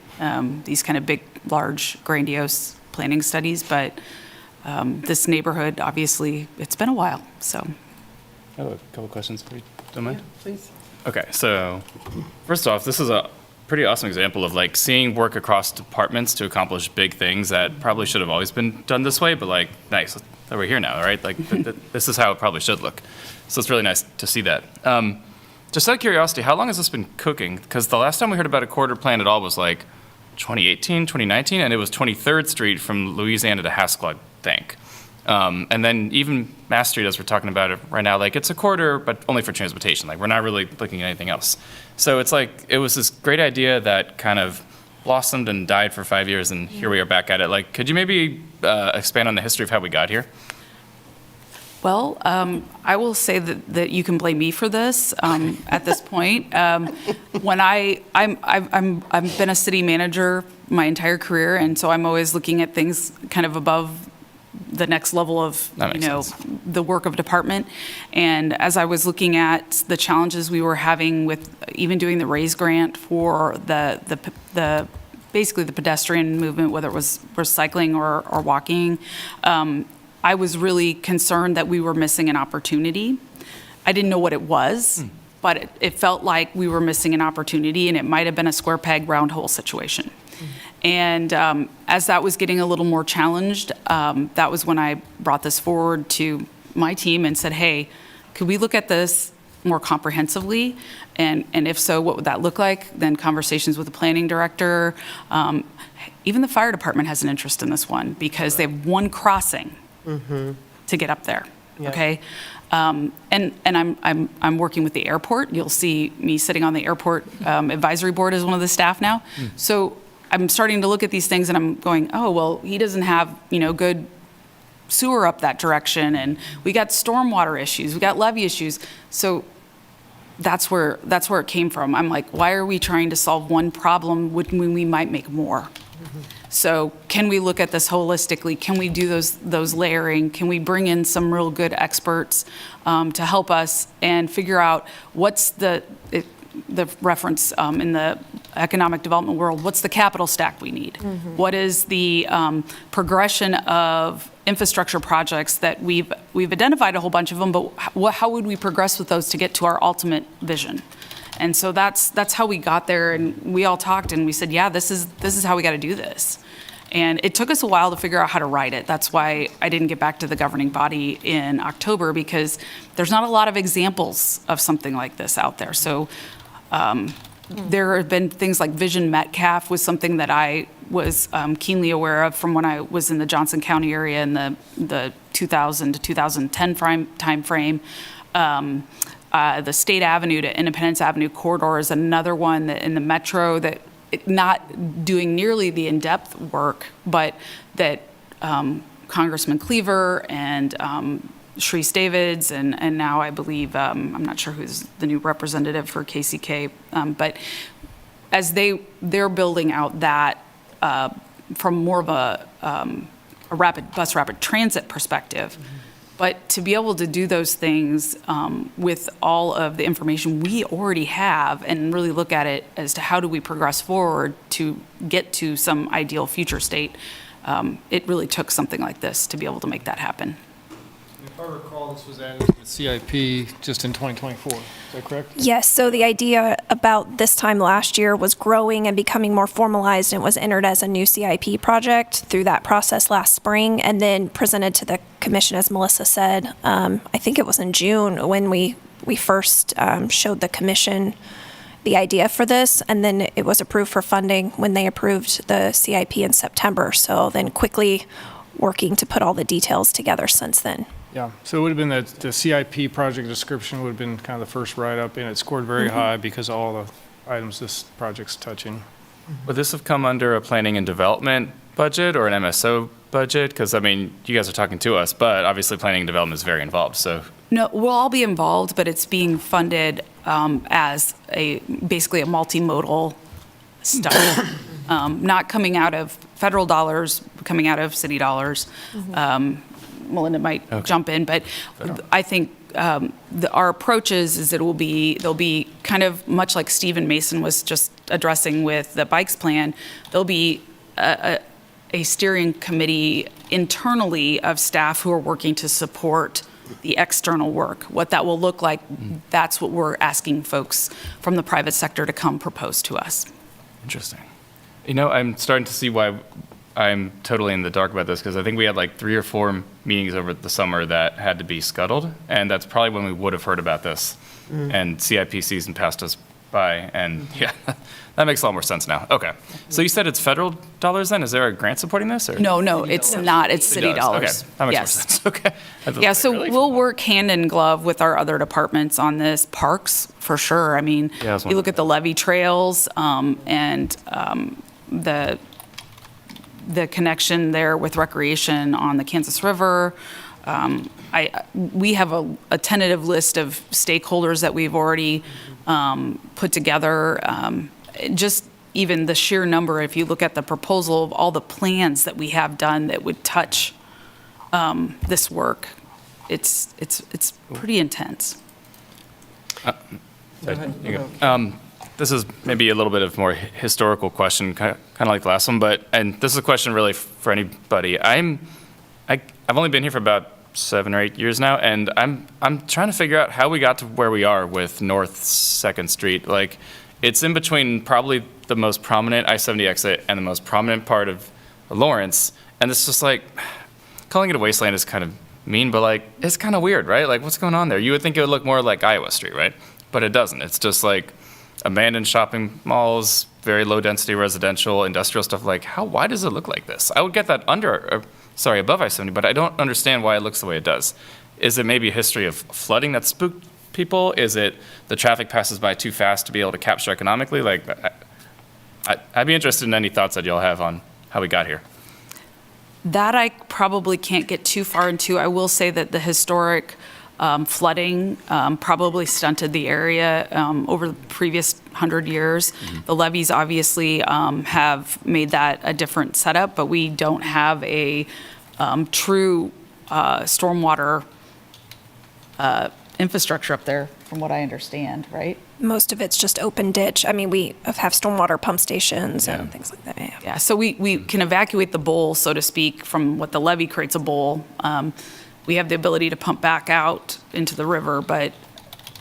these kind of big, large, grandiose planning studies, but this neighborhood, obviously, it's been a while, so. I have a couple questions for you. Don't mind? Please. Okay, so first off, this is a pretty awesome example of like seeing work across departments to accomplish big things that probably should have always been done this way, but like, nice that we're here now, right? Like, this is how it probably should look. So it's really nice to see that. Just out of curiosity, how long has this been cooking? Because the last time we heard about a corridor plan at all was like 2018, 2019, and it was 23rd Street from Louisiana to Haskell, I think. And then even Mass Street, as we're talking about it right now, like it's a corridor, but only for transportation. Like we're not really looking at anything else. So it's like, it was this great idea that kind of blossomed and died for 5 years, and here we are back at it. Like, could you maybe expand on the history of how we got here? Well, I will say that you can blame me for this at this point. When I've been a city manager my entire career, and so I'm always looking at things kind of above the next level of, That makes sense. the work of department. And as I was looking at the challenges we were having with even doing the RAISE grant for the basically the pedestrian movement, whether it was cycling or walking, I was really concerned that we were missing an opportunity. I didn't know what it was, but it felt like we were missing an opportunity, and it might have been a square peg, round hole situation. And as that was getting a little more challenged, that was when I brought this forward to my team and said, hey, could we look at this more comprehensively? And if so, what would that look like? Then conversations with the planning director. Even the fire department has an interest in this one because they have one crossing to get up there, Yeah. okay? And I'm working with the airport. You'll see me sitting on the airport advisory board as one of the staff now. So I'm starting to look at these things and I'm going, oh, well, he doesn't have, good sewer up that direction, and we got stormwater issues, we got levee issues. So that's where it came from. I'm like, why are we trying to solve one problem when we might make more? So can we look at this holistically? Can we do those layering? Can we bring in some real good experts to help us and figure out what's the reference in the economic development world, what's the capital stack we need? What is the progression of infrastructure projects that we've identified a whole bunch of them, but how would we progress with those to get to our ultimate vision? And so that's how we got there, and we all talked and we said, yeah, this is how we got to do this. And it took us a while to figure out how to write it. That's why I didn't get back to the governing body in October, because there's not a lot of examples of something like this out there. So there have been things like Vision Metcalf was something that I was keenly aware of from when I was in the Johnson County area in the 2000 to 2010 time frame. The State Avenue to Independence Avenue corridor is another one that in the metro that not doing nearly the in-depth work, but that Congressman Cleaver and Sharice Davids, and now I believe, I'm not sure who's the new representative for KCK, but as they're building out that from more of a rapid transit perspective. But to be able to do those things with all of the information we already have and really look at it as to how do we progress forward to get to some ideal future state, it really took something like this to be able to make that happen. If I recall, this was added to the CIP just in 2024. Is that correct? Yes, so the idea about this time last year was growing and becoming more formalized and was entered as a new CIP project through that process last spring and then presented to the commission, as Melissa said. I think it was in June when we first showed the commission the idea for this, and then it was approved for funding when they approved the CIP in September. So then quickly working to put all the details together since then. Yeah, so it would have been that the CIP project description would have been kind of the first write-up, and it scored very high because of all the items this project's touching. Would this have come under a planning and development budget or an MSO budget? Because, I mean, you guys are talking to us, but obviously planning and development is very involved, so. No, we'll all be involved, but it's being funded as basically a multimodal study, not coming out of federal dollars, coming out of city dollars. Melinda might jump in, but I think our approach is they'll be kind of much like Stephen Mason was just addressing with the bikes plan. There'll be a steering committee internally of staff who are working to support the external work. What that will look like, that's what we're asking folks from the private sector to come propose to us. Interesting. You know, I'm starting to see why I'm totally in the dark about this, because I think we had like 3 or 4 meetings over the summer that had to be scuttled, and that's probably when we would have heard about this. And CIP season passed us by, and yeah, that makes a lot more sense now. Okay. So you said it's federal dollars then? Is there a grant supporting this? Or? No, it's not. It's city dollars. Okay, that makes more Yes. sense. Okay. Yeah, so we'll work hand in glove with our other departments on this. Parks, for sure. I mean, Yeah, I was you look wondering at the levee trails and the connection there with recreation on the Kansas River. We have a tentative list of stakeholders that we've already put together. Just even the sheer number, if you look at the proposal of all the plans that we have done that would touch this work, it's pretty intense. This is maybe a little bit of more historical question, kind of like the last one, and this is a question really for anybody. I've only been here for about 7 or 8 years now, and I'm trying to figure out how we got to where we are with North 2nd Street. Like, it's in between probably the most prominent I-70 exit and the most prominent part of Lawrence, and it's just like, calling it a wasteland is kind of mean, but like, it's kind of weird, right? Like, what's going on there? You would think it would look more like Iowa Street, right? But it doesn't. It's just like abandoned shopping malls, very low density residential, industrial stuff. Like, why does it look like this? I would get that above I-70, but I don't understand why it looks the way it does. Is it maybe a history of flooding that spooked people? Is it the traffic passes by too fast to be able to capture economically? Like, I'd be interested in any thoughts that y'all have on how we got here. That I probably can't get too far into. I will say that the historic flooding probably stunted the area over the previous 100 years. The levees obviously have made that a different setup, but we don't have a true stormwater infrastructure up there, from what I understand, right? Most of it's just open ditch. I mean, we have stormwater pump stations and things like that. Yeah. Yeah, so we can evacuate the bowl, so to speak, from what the levee creates a bowl. We have the ability to pump back out into the river, but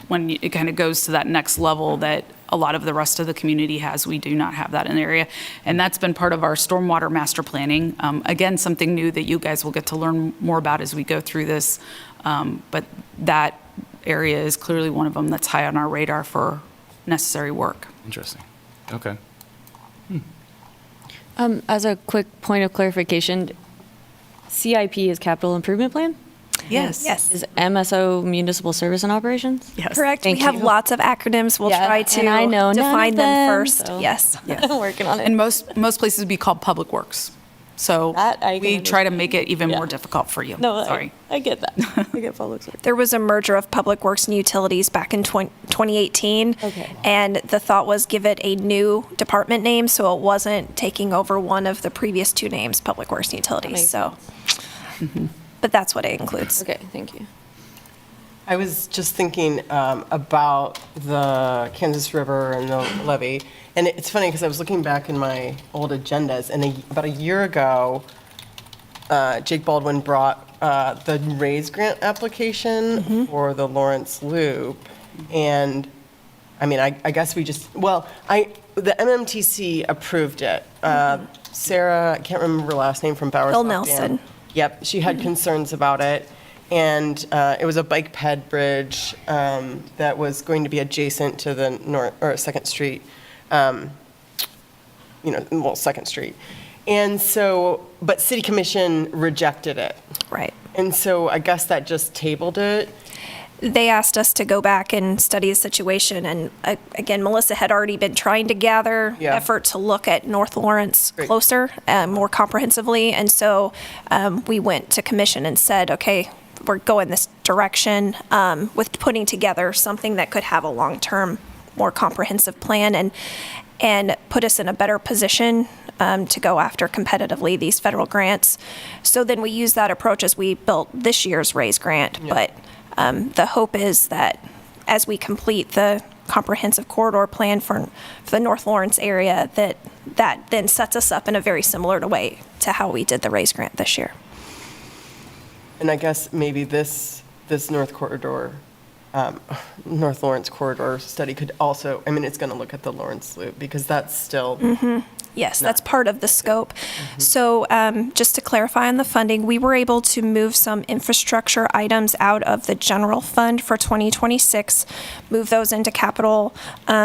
when it kind of goes to that next level that a lot of the rest of the community has, we do not have that in the area. And that's been part of our stormwater master planning. Again, something new that you guys will get to learn more about as we go through this. But that area is clearly one of them that's high on our radar for necessary work. Interesting. Okay. As a quick point of clarification, CIP is capital improvement plan? Yes. Yes. Is MSO municipal service and operations? Yes. Correct. Thank We have you. lots of acronyms. We'll Yeah, try to and I know none define of them them, first. so- Yes. Working on it. And most places would be called public works. So That I can we try to understand. make it even Yeah. more difficult for you. No, Sorry. I get that. I get public works. There was a merger of Public Works and Utilities back in 2018. Okay. And the thought was give it a new department name so it wasn't taking over one of the previous two names, Public Works and Utilities. makes So, but that's what it includes. Okay, thank you. I was just thinking about the Kansas River and the levee. And it's funny because I was looking back in my old agendas, and about a year ago, Jake Baldwin brought the RAISE grant application for the Lawrence Loop. And I mean, I guess we just, well, the MMTC approved it. Sarah, I can't remember her last name, from Bowers. Bill Nelson. Yep, she had concerns about it. And it was a bike ped bridge that was going to be adjacent to the Second Street, Second Street. And so, but City Commission rejected it. Right. And so I guess that just tabled it. They asked us to go back and study the situation. And again, Melissa had already been trying to gather Yeah. effort to look at North Lawrence Great. closer, more comprehensively. And so we went to commission and said, okay, we're going this direction with putting together something that could have a long-term, more comprehensive plan and put us in a better position to go after competitively these federal grants. So then we used that approach as we built this year's RAISE grant. Yeah. But the hope is that as we complete the comprehensive corridor plan for the North Lawrence area, that then sets us up in a very similar way to how we did the RAISE grant this year. And I guess maybe this North Lawrence corridor study could also, I mean, it's going to look at the Lawrence Loop because that's still, Yes, that's part of the scope. So just to clarify on the funding, we were able to move some infrastructure items out of the general fund for 2026, move those into capital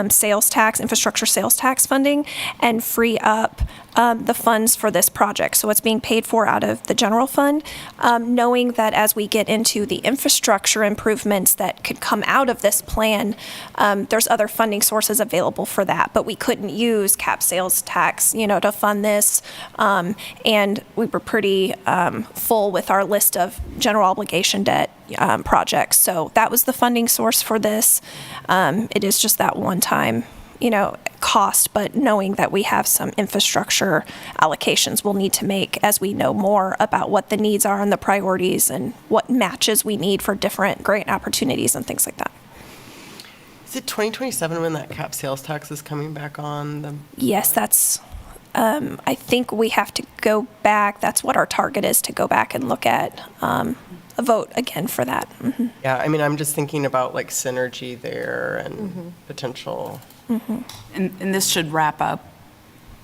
sales tax, infrastructure sales tax funding, and free up the funds for this project. So it's being paid for out of the general fund, knowing that as we get into the infrastructure improvements that could come out of this plan, there's other funding sources available for that. But we couldn't use cap sales tax, to fund this. And we were pretty full with our list of general obligation debt projects. So that was the funding source for this. It is just that one time cost, but knowing that we have some infrastructure allocations we'll need to make as we know more about what the needs are and the priorities and what matches we need for different grant opportunities and things like that. is it 2027 when that cap sales tax is coming back on? Yes, that's, I think we have to go back. That's what our target is, to go back and look at a vote again for that. Yeah, I mean, I'm just thinking about like synergy there and potential. And this should wrap up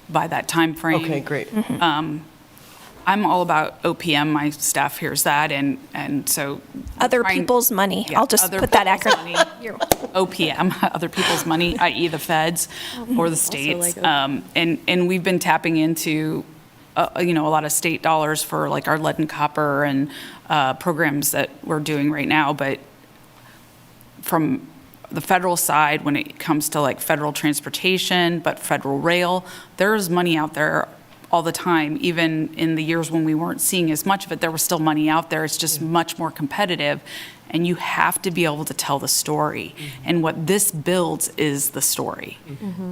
by that time frame. Okay, great. I'm all about OPM. My staff hears that, and so Other trying- people's money. Yeah, I'll just other put that people's acronym. money. OPM, other people's money, i.e. the feds or the states. like And we've been tapping into, a lot of state dollars for like our lead and copper and programs that we're doing right now. But from the federal side, when it comes to like federal transportation, but federal rail, there's money out there all the time. Even in the years when we weren't seeing as much of it, there was still money out there. It's just much more competitive. And you have to be able to tell the story. And what this builds is the story.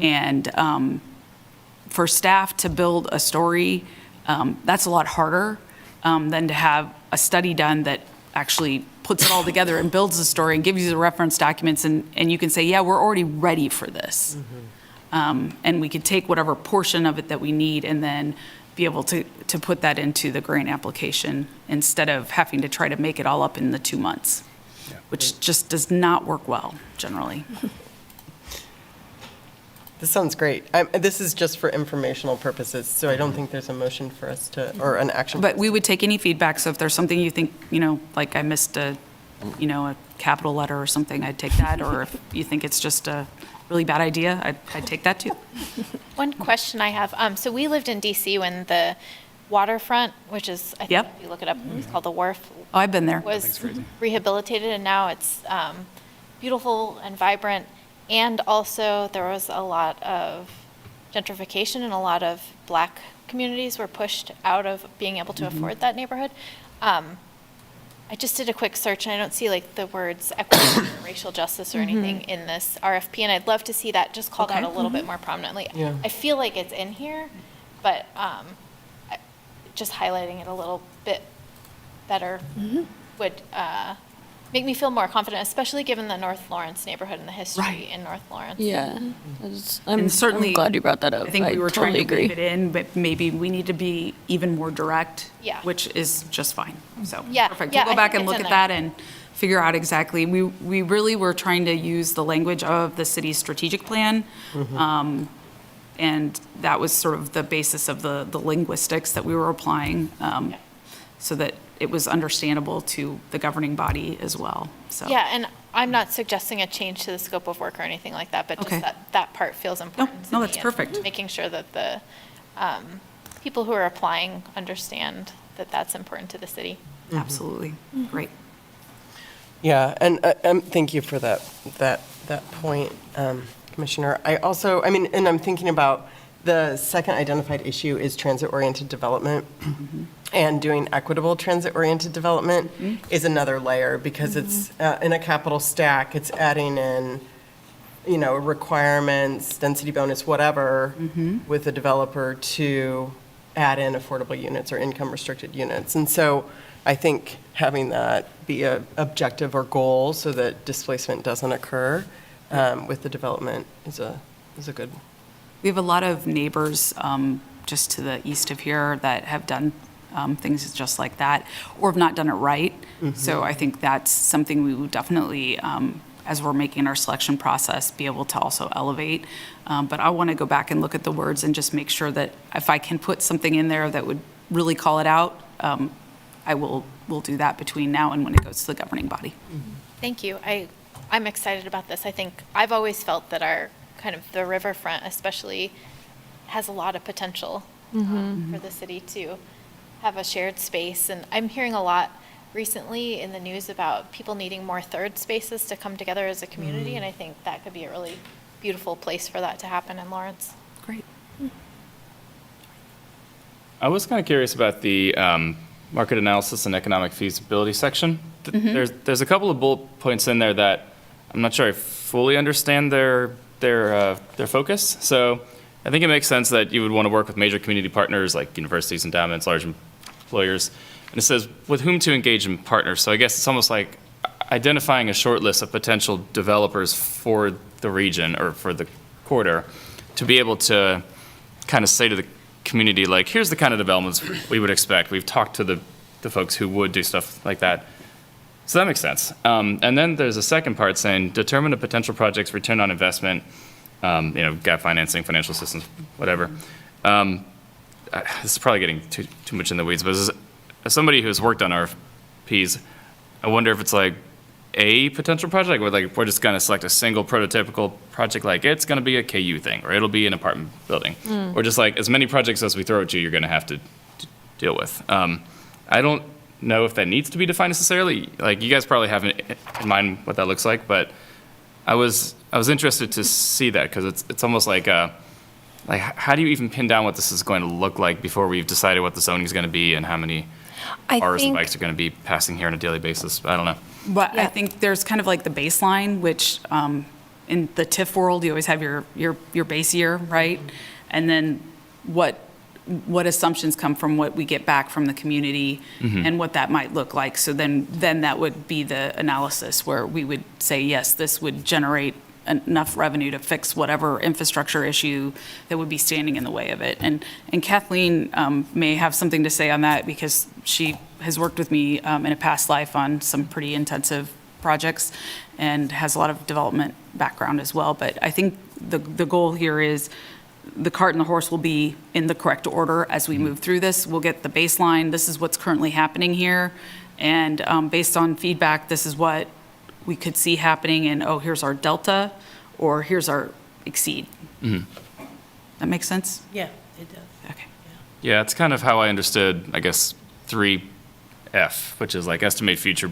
And for staff to build a story, that's a lot harder than to have a study done that actually puts it all together and builds the story and gives you the reference documents, and you can say, yeah, we're already ready for this. And we could take whatever portion of it that we need and then be able to put that into the grant application instead of having to try to make it all up in the 2 months, which just does not work well generally. This sounds great. This is just for informational purposes, so I don't think there's a motion for us to, or an action. But we would take any feedback, so if there's something you think, like I missed a capital letter or something, I'd take that, or if you think it's just a really bad idea, I'd take that too. One question I have, so we lived in DC when the waterfront, which is, I think Yep. if you look it up, it's called the Wharf, Oh, I've been there. was rehabilitated, and now it's beautiful and vibrant. And also, there was a lot of gentrification and a lot of Black communities were pushed out of being able to afford that neighborhood. I just did a quick search and I don't see like the words equity or racial justice or anything in this RFP, and I'd love to see that just called out a little bit more prominently. Yeah. I feel like it's in here, but just highlighting it a little bit better would make me feel more confident, especially given the North Lawrence neighborhood and the history Right. in North Lawrence. Yeah. I'm And certainly, I'm glad you brought that up. I think we were trying totally to leave agree. it in, but maybe we need to be even more direct. Yeah. Which is just fine, so. Yeah, Perfect. yeah, We'll I go back think and it's look in at there. that and figure out exactly. We really were trying to use the language of the city's strategic plan. And that was sort of the basis of the linguistics that we were applying, so that it was understandable to the governing body as well, so. Yeah, and I'm not suggesting a change to the scope of work or anything like that, but Okay. just that part feels important to no, me, that's and perfect. Making sure that the people who are applying understand that that's important to the city. Absolutely, great. Yeah, and thank you for that point, Commissioner. I mean, and I'm thinking about the second identified issue is transit-oriented development. And doing equitable transit-oriented development is another layer, because it's in a capital stack, it's adding in, requirements, density bonus, whatever, with the developer to add in affordable units or income-restricted units. And so I think having that be a objective or goal so that displacement doesn't occur with the development is a good. We have a lot of neighbors just to the east of here that have done things just like that, or have not done it right. So I think that's something we would definitely, as we're making our selection process, be able to also elevate. But I want to go back and look at the words and just make sure that if I can put something in there that would really call it out, I will do that between now and when it goes to the governing body. Thank you. I'm excited about this. I think I've always felt that our kind of the riverfront especially has a lot of potential for the city to have a shared space. And I'm hearing a lot recently in the news about people needing more third spaces to come together as a community. And I think that could be a really beautiful place for that to happen in Lawrence. Great. I was kind of curious about the market analysis and economic feasibility section. There's a couple of bullet points in there that I'm not sure I fully understand their focus. So I think it makes sense that you would want to work with major community partners like universities, endowments, large employers. And it says with whom to engage and partner. So I guess it's almost like identifying a short list of potential developers for the region or for the corridor to be able to kind of say to the community, like, here's the kind of developments we would expect. We've talked to the folks who would do stuff like that. So that makes sense. And then there's a second part saying, determine a potential project's return on investment, gap financing, financial assistance, whatever. This is probably getting too much in the weeds, but as somebody who's worked on RFPs, I wonder if it's like a potential project where like we're just going to select a single prototypical project, like it's going to be a KU thing, or it'll be an apartment building, or just like as many projects as we throw at you, you're going to have to deal with. I don't know if that needs to be defined necessarily. Like you guys probably have in mind what that looks like, but I was interested to see that because it's almost like how do you even pin down what this is going to look like before we've decided what the zoning is going to be and how many cars and bikes are going to be passing here on a daily basis? I don't know. But I think there's kind of like the baseline, which in the TIF world, you always have your base year, right? And then what assumptions come from what we get back from the community and what that might look like. So then that would be the analysis where we would say, yes, this would generate enough revenue to fix whatever infrastructure issue that would be standing in the way of it. And Kathleen may have something to say on that because she has worked with me in a past life on some pretty intensive projects and has a lot of development background as well. But I think the goal here is the cart and the horse will be in the correct order as we move through this. We'll get the baseline. This is what's currently happening here. And based on feedback, this is what we could see happening, and here's our delta, or here's our exceed. That makes sense? Yeah, it does. Okay. Yeah, it's kind of how I understood, I guess, 3F, which is like estimate future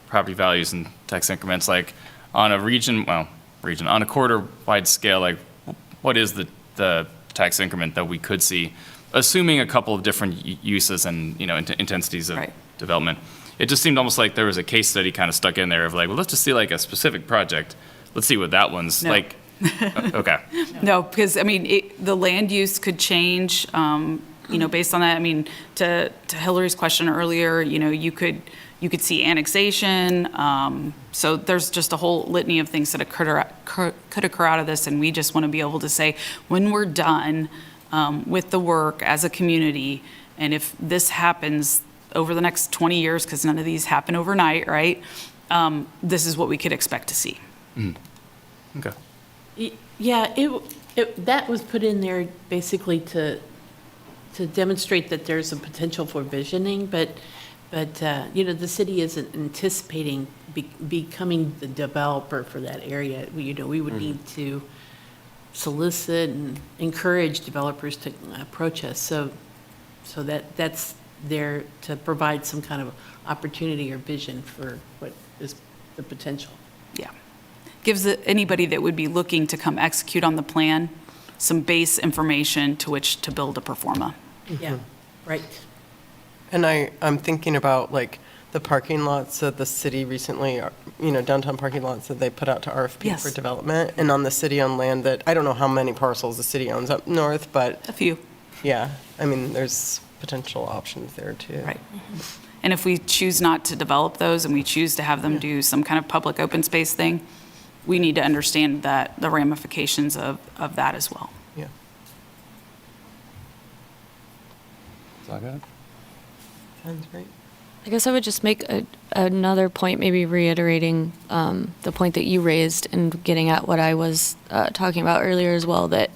property values and tax increments, like on a on a quarter-wide scale, like what is the tax increment that we could see, assuming a couple of different uses and, intensities of Right. development. It just seemed almost like there was a case study kind of stuck in there of like, well, let's just see like a specific project. Let's see what that one's No. like. Okay. No, because, I mean, the land use could change, based on that. I mean, to Hillary's question earlier, you could see annexation. So there's just a whole litany of things that could occur out of this, and we just want to be able to say, when we're done with the work as a community, and if this happens over the next 20 years, because none of these happen overnight, right? This is what we could expect to see. Okay. Yeah, that was put in there basically to demonstrate that there's a potential for visioning, but the city isn't anticipating becoming the developer for that area. We would need to solicit and encourage developers to approach us. So that's there to provide some kind of opportunity or vision for what is the potential. Yeah. Gives anybody that would be looking to come execute on the plan some base information to which to build a pro forma. Yeah, right. And I'm thinking about like the parking lots that the city recently, downtown parking lots that they put out to RFP Yes. for development, and on the city-owned land that, I don't know how many parcels the city owns up north, but A few, yeah, I mean, there's potential options there too. right. And if we choose not to develop those and we choose to have them do some kind of public open space thing, we need to understand that the ramifications of that as well. Yeah. Sounds great. I guess I would just make another point, maybe reiterating the point that you raised and getting at what I was talking about earlier as well, that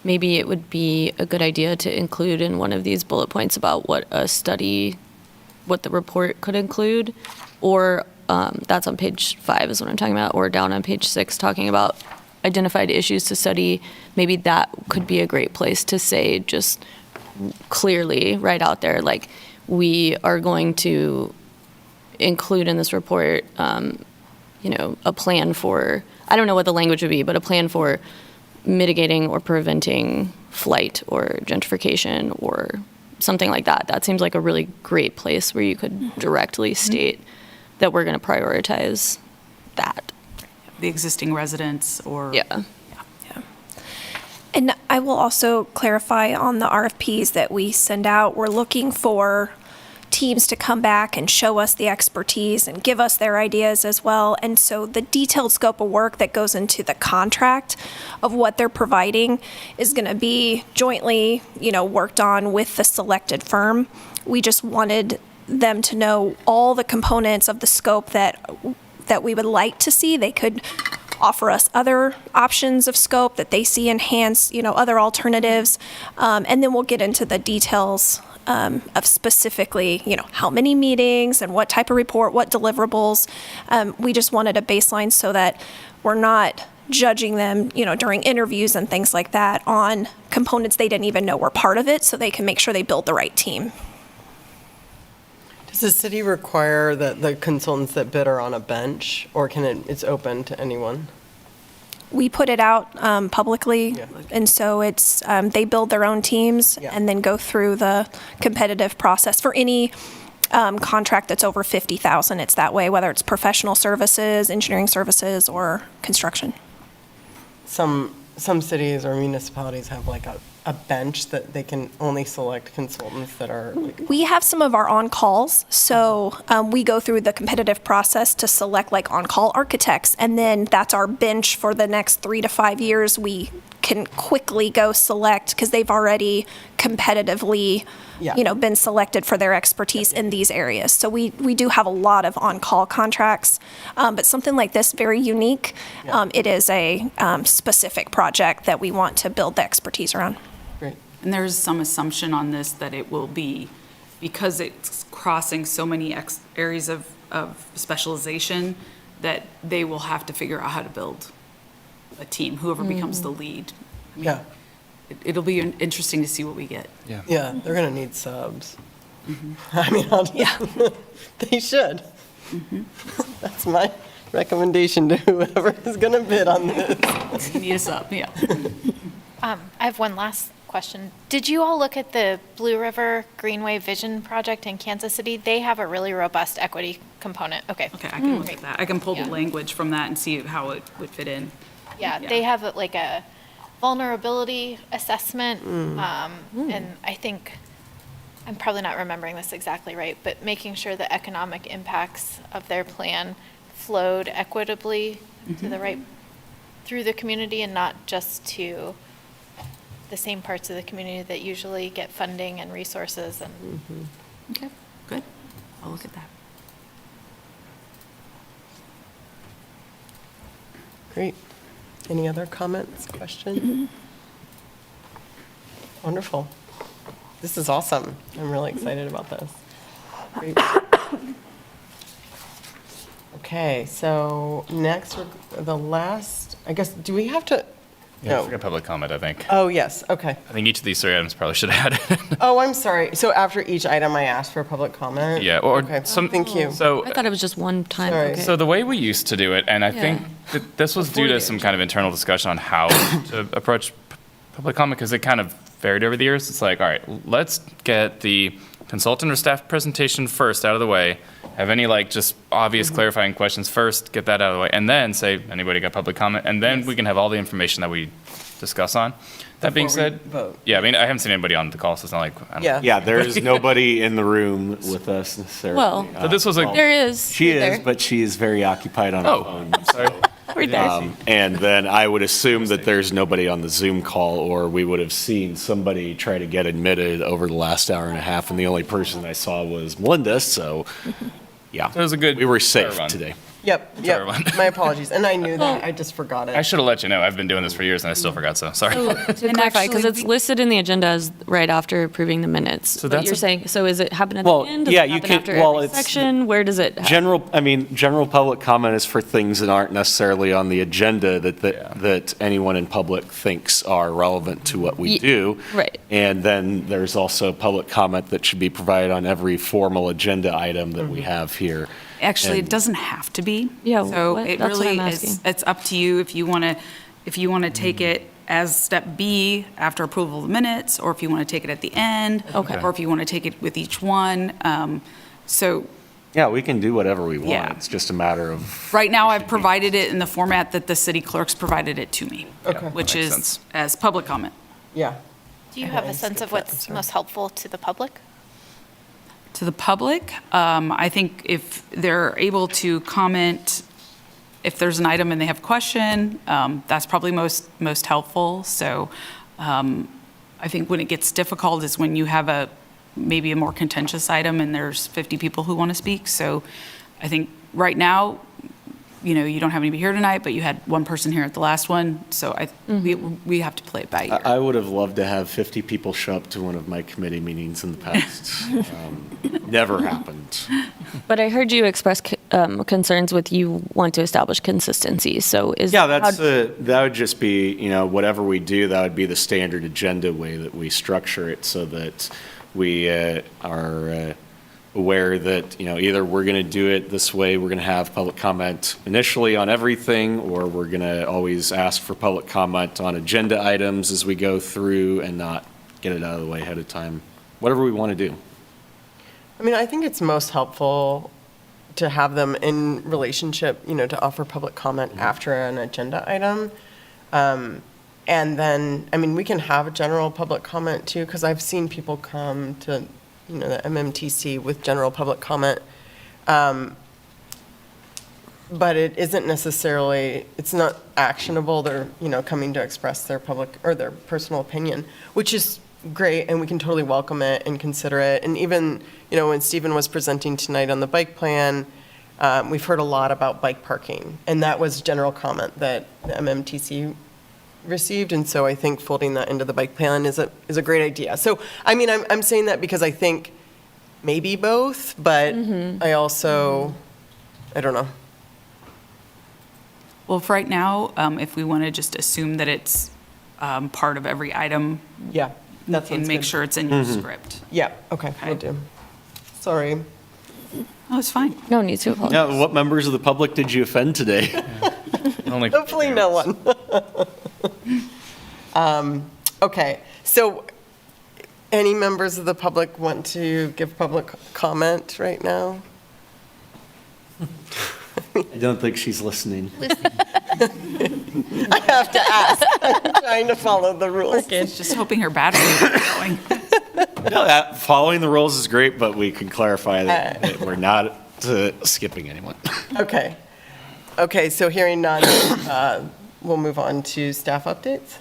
maybe it would be a good idea to include in one of these bullet points about what the report could include, or that's on page 5 is what I'm talking about, or down on page 6 talking about identified issues to study. Maybe that could be a great place to say just clearly right out there, like, we are going to include in this report, a plan for, I don't know what the language would be, but a plan for mitigating or preventing flight or gentrification or something like that. That seems like a really great place where you could directly state that we're going to prioritize that. The existing residents or. Yeah. And I will also clarify on the RFPs that we send out, we're looking for teams to come back and show us the expertise and give us their ideas as well. And so the detailed scope of work that goes into the contract of what they're providing is going to be jointly, worked on with the selected firm. We just wanted them to know all the components of the scope that we would like to see. They could offer us other options of scope that they see enhance, other alternatives. And then we'll get into the details of specifically, how many meetings and what type of report, what deliverables. We just wanted a baseline so that we're not judging them, during interviews and things like that on components they didn't even know were part of it, so they can make sure they build the right team. Does the city require that the consultants that bid are on a bench, or it's open to anyone? We put it out publicly, Yeah. and so it's they build their own teams Yeah. and then go through the competitive process for any contract that's over 50,000. It's that way, whether it's professional services, engineering services, or construction. Some cities or municipalities have like a bench that they can only select consultants that are like. We have some of our on-calls, so we go through the competitive process to select like on-call architects, and then that's our bench for the next 3 to 5 years. We can quickly go select, because they've already competitively, Yeah. been selected for their expertise in these areas. So we do have a lot of on-call contracts, but something like this, very unique. Yeah. It is a specific project that we want to build the expertise around. Great. And there's some assumption on this that it will be, because it's crossing so many areas of specialization, that they will have to figure out how to build a team, whoever becomes the lead. I mean, Yeah. It'll be interesting to see what we get. Yeah, they're gonna need subs. I mean, they should. That's my recommendation to whoever is gonna bid on this. Need us up, yeah. I have one last question. Did you all look at the Blue River Greenway Vision Project in Kansas City? They have a really robust equity component. Okay. Okay, I can look at that. I can pull the Yeah. language from that and see how it would fit in. Yeah, they have like a vulnerability assessment. And I think, I'm probably not remembering this exactly right, but making sure the economic impacts of their plan flowed equitably to the right, through the community and not just to the same parts of the community that usually get funding and resources and. Okay, good. I'll look at that. Great. Any other comments, questions? Wonderful. This is awesome. I'm really excited about this. Great. Okay, so next, the last, I guess, do we have to? Yeah, No. forget public comment, I think. Oh, yes, okay. I think each of these 3 items probably should have had it. Oh, I'm sorry. So after each item, I ask for public comment? Yeah, or Okay, some. thank you. So, I thought it was just one time. Sorry. Okay. so the way we used to do it, and I Yeah. think that this was due to some kind of internal discussion on how to approach public comment, because it kind of varied over the years. It's like, all right, let's get the consultant or staff presentation first out of the way, have any like just obvious clarifying questions first, get that out of the way, and then say, anybody got public comment? And then we can have all the information that we discuss on. That being Before we said, vote. yeah, I mean, I haven't seen anybody on the call, so it's not like, I don't Yeah. Yeah, there is nobody in the room with us necessarily. Well, So this was like, There is. She right is, there. but she is very occupied on her oh, phone. sorry. Right there. And then I would assume that there's nobody on the Zoom call, or we would have seen somebody try to get admitted over the last hour and a half, and the only person I saw was Melinda, so, yeah. It was a good. We were fair safe run. today. Yep, yep. everyone. My apologies. And I knew that, I just forgot I it. should have let you know. I've been doing this for years and I still forgot, so sorry. To clarify, because actually, it's listed in the agenda as right after approving the minutes. So But that's you're a- saying, so is it happen at Well, the end? Does yeah, it you happen can- after well, every it's- section? Where does it happen? General public comment is for things that aren't necessarily on the agenda that anyone in public thinks are relevant to what we Ye- do. right. And then there's also public comment that should be provided on every formal agenda item that we have here. Actually, it And- doesn't have to be. Yeah, So what- it that's what really I'm is, asking. it's up to you if you want to take it as step B after approval of the minutes, or if you want to take it at the end. Okay. Or if you want to take it with each one. So Yeah, we can do whatever we want. Yeah. It's just a matter of, right now, I've provided it in the format that the city clerks provided it to me. Okay. Which Makes is sense. as public comment. Yeah. Do you have a I sense of skipped that, I'm what's sorry. most helpful to the public? To the public, I think if they're able to comment, if there's an item and they have a question, that's probably most helpful. So I think when it gets difficult is when you have maybe a more contentious item and there's 50 people who want to speak. So I think right now, you don't have anybody here tonight, but you had one person here at the last one. So we have to play it by ear. I would have loved to have 50 people show up to one of my committee meetings in the past. Never happened. But I heard you express concerns with you want to establish consistency, so is. Yeah, how- that would just be, whatever we do, that would be the standard agenda way that we structure it so that we are aware that, either we're going to do it this way, we're going to have public comment initially on everything, or we're going to always ask for public comment on agenda items as we go through and not get it out of the way ahead of time. Whatever we want to do. I mean, I think it's most helpful to have them in relationship, to offer public comment after an agenda item. And then, I mean, we can have a general public comment too, because I've seen people come to, the MMTC with general public comment. But it isn't necessarily, it's not actionable. They're, coming to express their public or their personal opinion, which is great, and we can totally welcome it and consider it. And even, when Stephen was presenting tonight on the bike plan, we've heard a lot about bike parking, and that was general comment that the MMTC received, and so I think folding that into the bike plan is a great idea. So, I mean, I'm saying that because I think maybe both, but I also, I don't know. Well, for right now, if we want to just assume that it's part of every item, Yeah, that and sounds make good. sure it's in your script. Yeah, okay, will do. Sorry. Oh, it's fine. No need to apologize. Now, what members of the public did you offend today? Only Hopefully no one. Okay, so any members of the public want to give public comment right now? I don't think she's listening. I have to ask. I'm trying to follow the rules. Just hoping her battery is going. No, following the rules is great, but we can clarify that we're not skipping anyone. Okay. Okay, so hearing none, we'll move on to staff updates.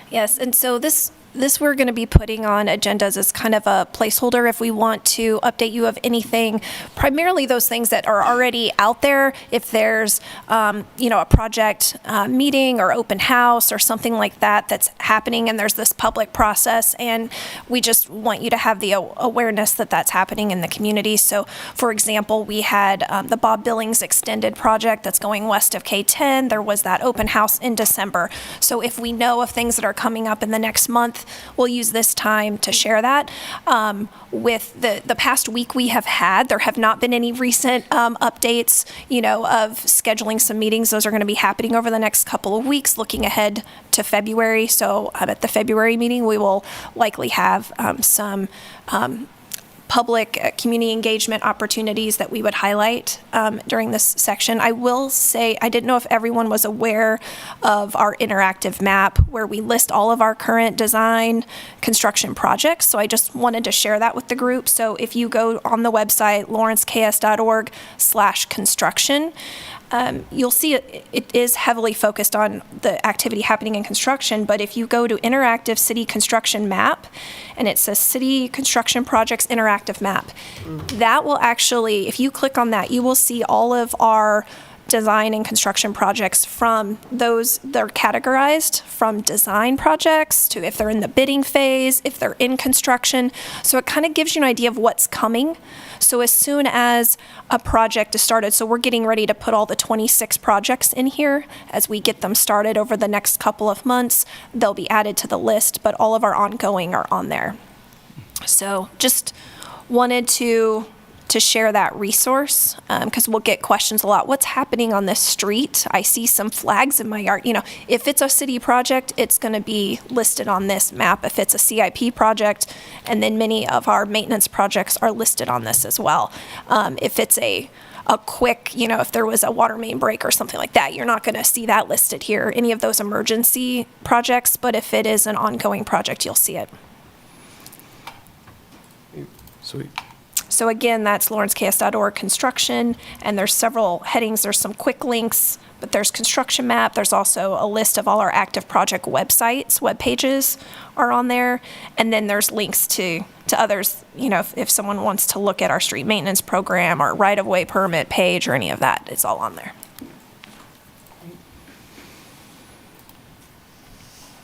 Yes, and so this we're going to be putting on agendas as kind of a placeholder if we want to update you of anything, primarily those things that are already out there. If there's, a project meeting or open house or something like that that's happening and there's this public process, and we just want you to have the awareness that that's happening in the community. So, for example, we had the Bob Billings Extended project that's going west of K10. There was that open house in December. So if we know of things that are coming up in the next month, we'll use this time to share that. With the past week we have had, there have not been any recent updates, of scheduling some meetings. Those are going to be happening over the next couple of weeks, looking ahead to February. So at the February meeting, we will likely have some public community engagement opportunities that we would highlight during this section. I will say, I didn't know if everyone was aware of our interactive map where we list all of our current design construction projects. So I just wanted to share that with the group. So if you go on the website, lawrenceks.org/construction, you'll see it is heavily focused on the activity happening in construction, but if you go to Interactive City Construction Map, and it says City Construction Projects Interactive Map, that will actually, if you click on that, you will see all of our design and construction projects from those, they're categorized from design projects to if they're in the bidding phase, if they're in construction. So it kind of gives you an idea of what's coming. So as soon as a project is started, so we're getting ready to put all the 26 projects in here. As we get them started over the next couple of months, they'll be added to the list, but all of our ongoing are on there. So just wanted to share that resource because we'll get questions a lot. What's happening on this street? I see some flags in my yard. If it's a city project, it's going to be listed on this map. If it's a CIP project, and then many of our maintenance projects are listed on this as well. If it's a quick, if there was a water main break or something like that, you're not going to see that listed here, any of those emergency projects, but if it is an ongoing project, you'll see it. Sweet. So again, that's lawrenceks.org construction, and there's several headings. There's some quick links, but there's construction map. There's also a list of all our active project websites, web pages are on there, and then there's links to others. If someone wants to look at our street maintenance program or right-of-way permit page or any of that, it's all on there.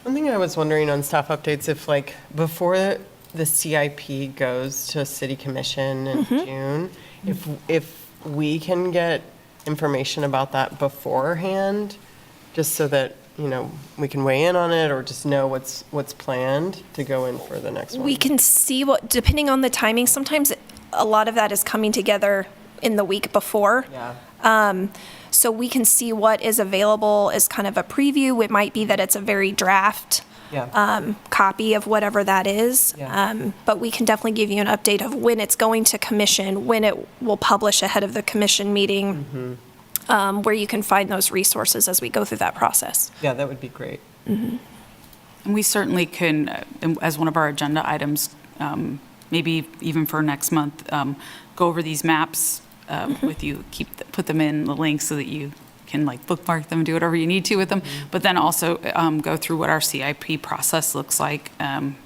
One thing I was wondering on staff updates, if before the CIP goes to City Commission in June, if we can get information about that beforehand, just so that, we can weigh in on it or just know what's planned to go in for the next one. We can see depending on the timing, sometimes a lot of that is coming together in the week before. Yeah. So we can see what is available as kind of a preview. It might be that it's a very draft copy of whatever that is. Yeah. But we can definitely give you an update of when it's going to commission, when it will publish ahead of the commission meeting, where you can find those resources as we go through that process. Yeah, that would be great. And we certainly can, as one of our agenda items, maybe even for next month, go over these maps with you, put them in the links so that you can bookmark them, do whatever you need to with them, but then also go through what our CIP process looks like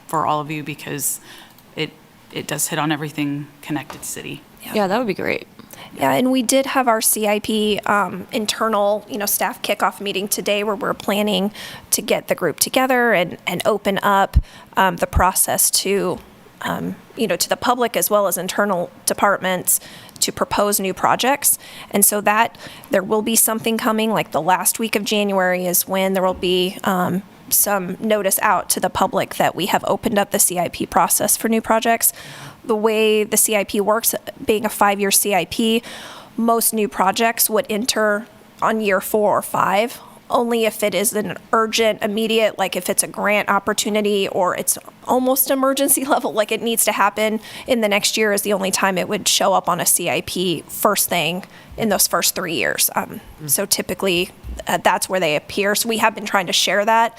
for all of you, because it does hit on everything connected city. Yeah, that would be great. Yeah, and we did have our CIP internal, staff kickoff meeting today where we're planning to get the group together and open up the process to, to the public as well as internal departments to propose new projects. And so that there will be something coming, the last week of January is when there will be some notice out to the public that we have opened up the CIP process for new projects. The way the CIP works, being a 5-year CIP, most new projects would enter on year 4 or 5 only if it is an urgent, immediate, like if it's a grant opportunity or it's almost emergency level, like it needs to happen in the next year is the only time it would show up on a CIP first thing in those first 3 years. So typically that's where they appear. So we have been trying to share that,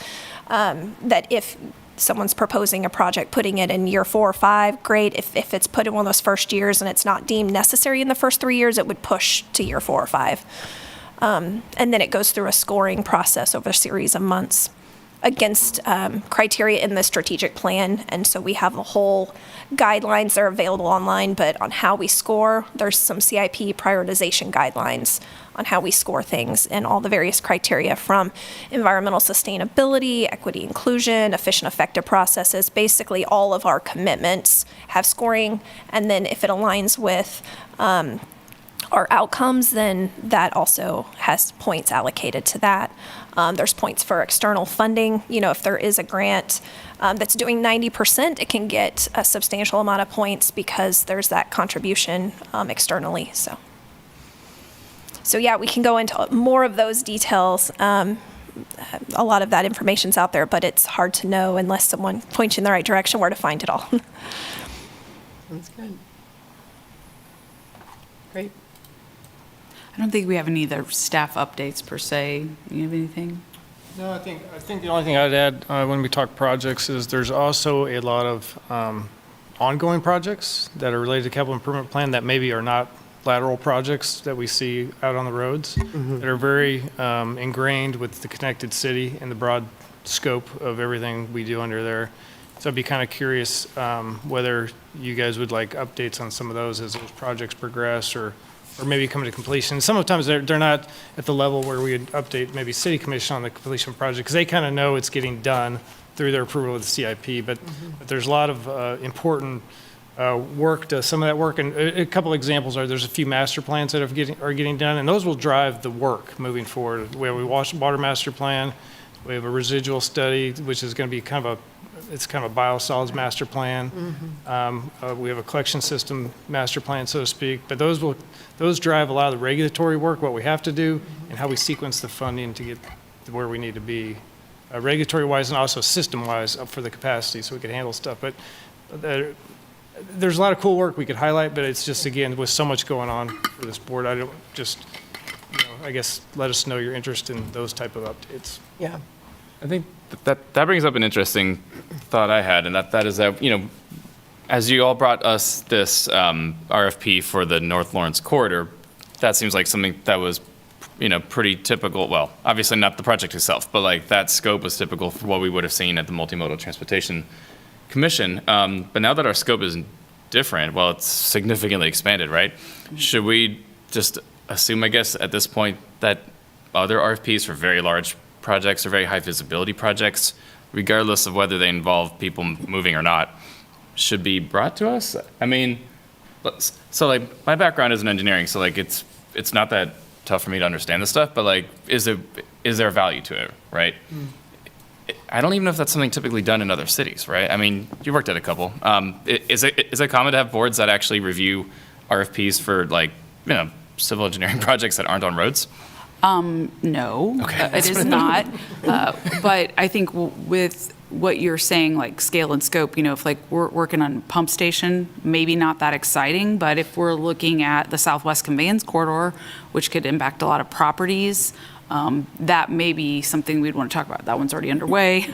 that if someone's proposing a project, putting it in year 4 or 5, great. If it's put in one of those first years and it's not deemed necessary in the first 3 years, it would push to year 4 or 5. And then it goes through a scoring process over a series of months against criteria in the strategic plan. And so we have a whole guidelines that are available online, but on how we score, there's some CIP prioritization guidelines on how we score things and all the various criteria from environmental sustainability, equity, inclusion, efficient, effective processes. Basically, all of our commitments have scoring. And then if it aligns with our outcomes, then that also has points allocated to that. There's points for external funding. You know, if there is a grant that's doing 90%, it can get a substantial amount of points because there's that contribution externally. So yeah, we can go into more of those details. A lot of that information's out there, but it's hard to know unless someone points you in the right direction where to find it all. That's good. Great. I don't think we have any other staff updates per se. You have anything? No, I think the only thing I'd add when we talk projects is there's also a lot of ongoing projects that are related to capital improvement plan that maybe are not lateral projects that we see out on the roads that are very ingrained with the connected city and the broad scope of everything we do under there. So I'd be kind of curious whether you guys would like updates on some of those as those projects progress or maybe come to completion. Sometimes they're not at the level where we would update maybe city commission on the completion project because they kind of know it's getting done through their approval of the CIP. But there's a lot of important work to some of that work. And a couple examples are there's a few master plans that are getting done, and those will drive the work moving forward. We have a water master plan. We have a residual study, which is going to be kind of a biosolids master plan. We have a collection system master plan, so to speak. But those drive a lot of the regulatory work, what we have to do, and how we sequence the funding to get to where we need to be, regulatory-wise and also system-wise for the capacity, so we can handle stuff. But there's a lot of cool work we could highlight, but it's just, again, with so much going on for this board, I don't just, I guess, let us know your interest in those type of updates. Yeah. I think that brings up an interesting thought I had, and that is that, as you all brought us this RFP for the North Lawrence corridor, that seems like something that was, pretty typical. Well, obviously not the project itself, but like that scope was typical for what we would have seen at the Multimodal Transportation Commission. But now that our scope is different, well, it's significantly expanded, right? Should we just assume, I guess, at this point that other RFPs for very large projects or very high visibility projects, regardless of whether they involve people moving or not, should be brought to us? I mean, so like my background is in engineering, so like it's not that tough for me to understand this stuff, but like is there a value to it, right? I don't even know if that's something typically done in other cities, right? I mean, you worked at a couple. Is it common to have boards that actually review RFPs for like, civil engineering projects that aren't on roads? No, it is not. But I think with what you're saying, like scale and scope, if like we're working on pump station, maybe not that exciting, but if we're looking at the Southwest Conveyance Corridor, which could impact a lot of properties, that may be something we'd want to talk about. That one's already underway.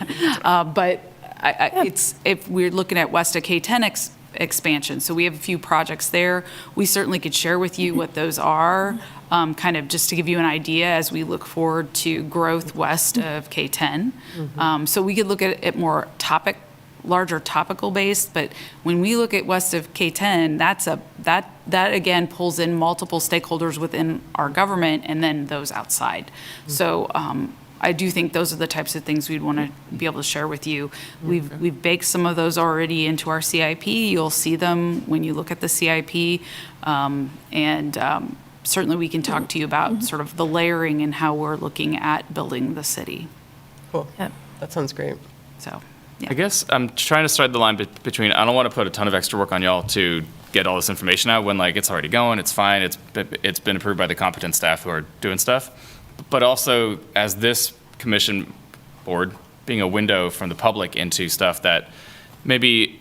But it's if we're looking at west of K10 expansion, so we have a few projects there. We certainly could share with you what those are, kind of just to give you an idea as we look forward to growth west of K10. So we could look at it more larger topical based, but when we look at west of K10, that again pulls in multiple stakeholders within our government and then those outside. So I do think those are the types of things we'd want to be able to share with you. We've baked some of those already into our CIP. You'll see them when you look at the CIP, and certainly we can talk to you about sort of the layering and how we're looking at building the city. Cool. Yeah, that sounds great. So, yeah. I guess I'm trying to strike the line between, I don't want to put a ton of extra work on y'all to get all this information out when like it's already going, it's fine, it's been approved by the competent staff who are doing stuff. but also as this commission board, being a window from the public into stuff that maybe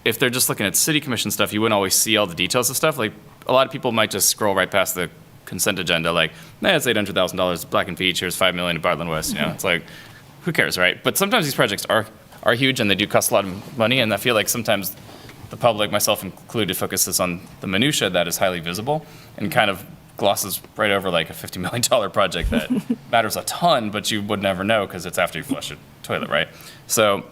if they're just looking at city commission stuff, you wouldn't always see all the details of stuff. Like a lot of people might just scroll right past the consent agenda, like, it's $800,000, Black and Veatch, here's $5 million to Bartlett West, it's like, who cares, right? But sometimes these projects are huge and they do cost a lot of money, and I feel like sometimes the public, myself included, focuses on the minutia that is highly visible and kind of glosses right over like a $50 million project that matters a ton, but you would never know because it's after you flush a toilet, right? So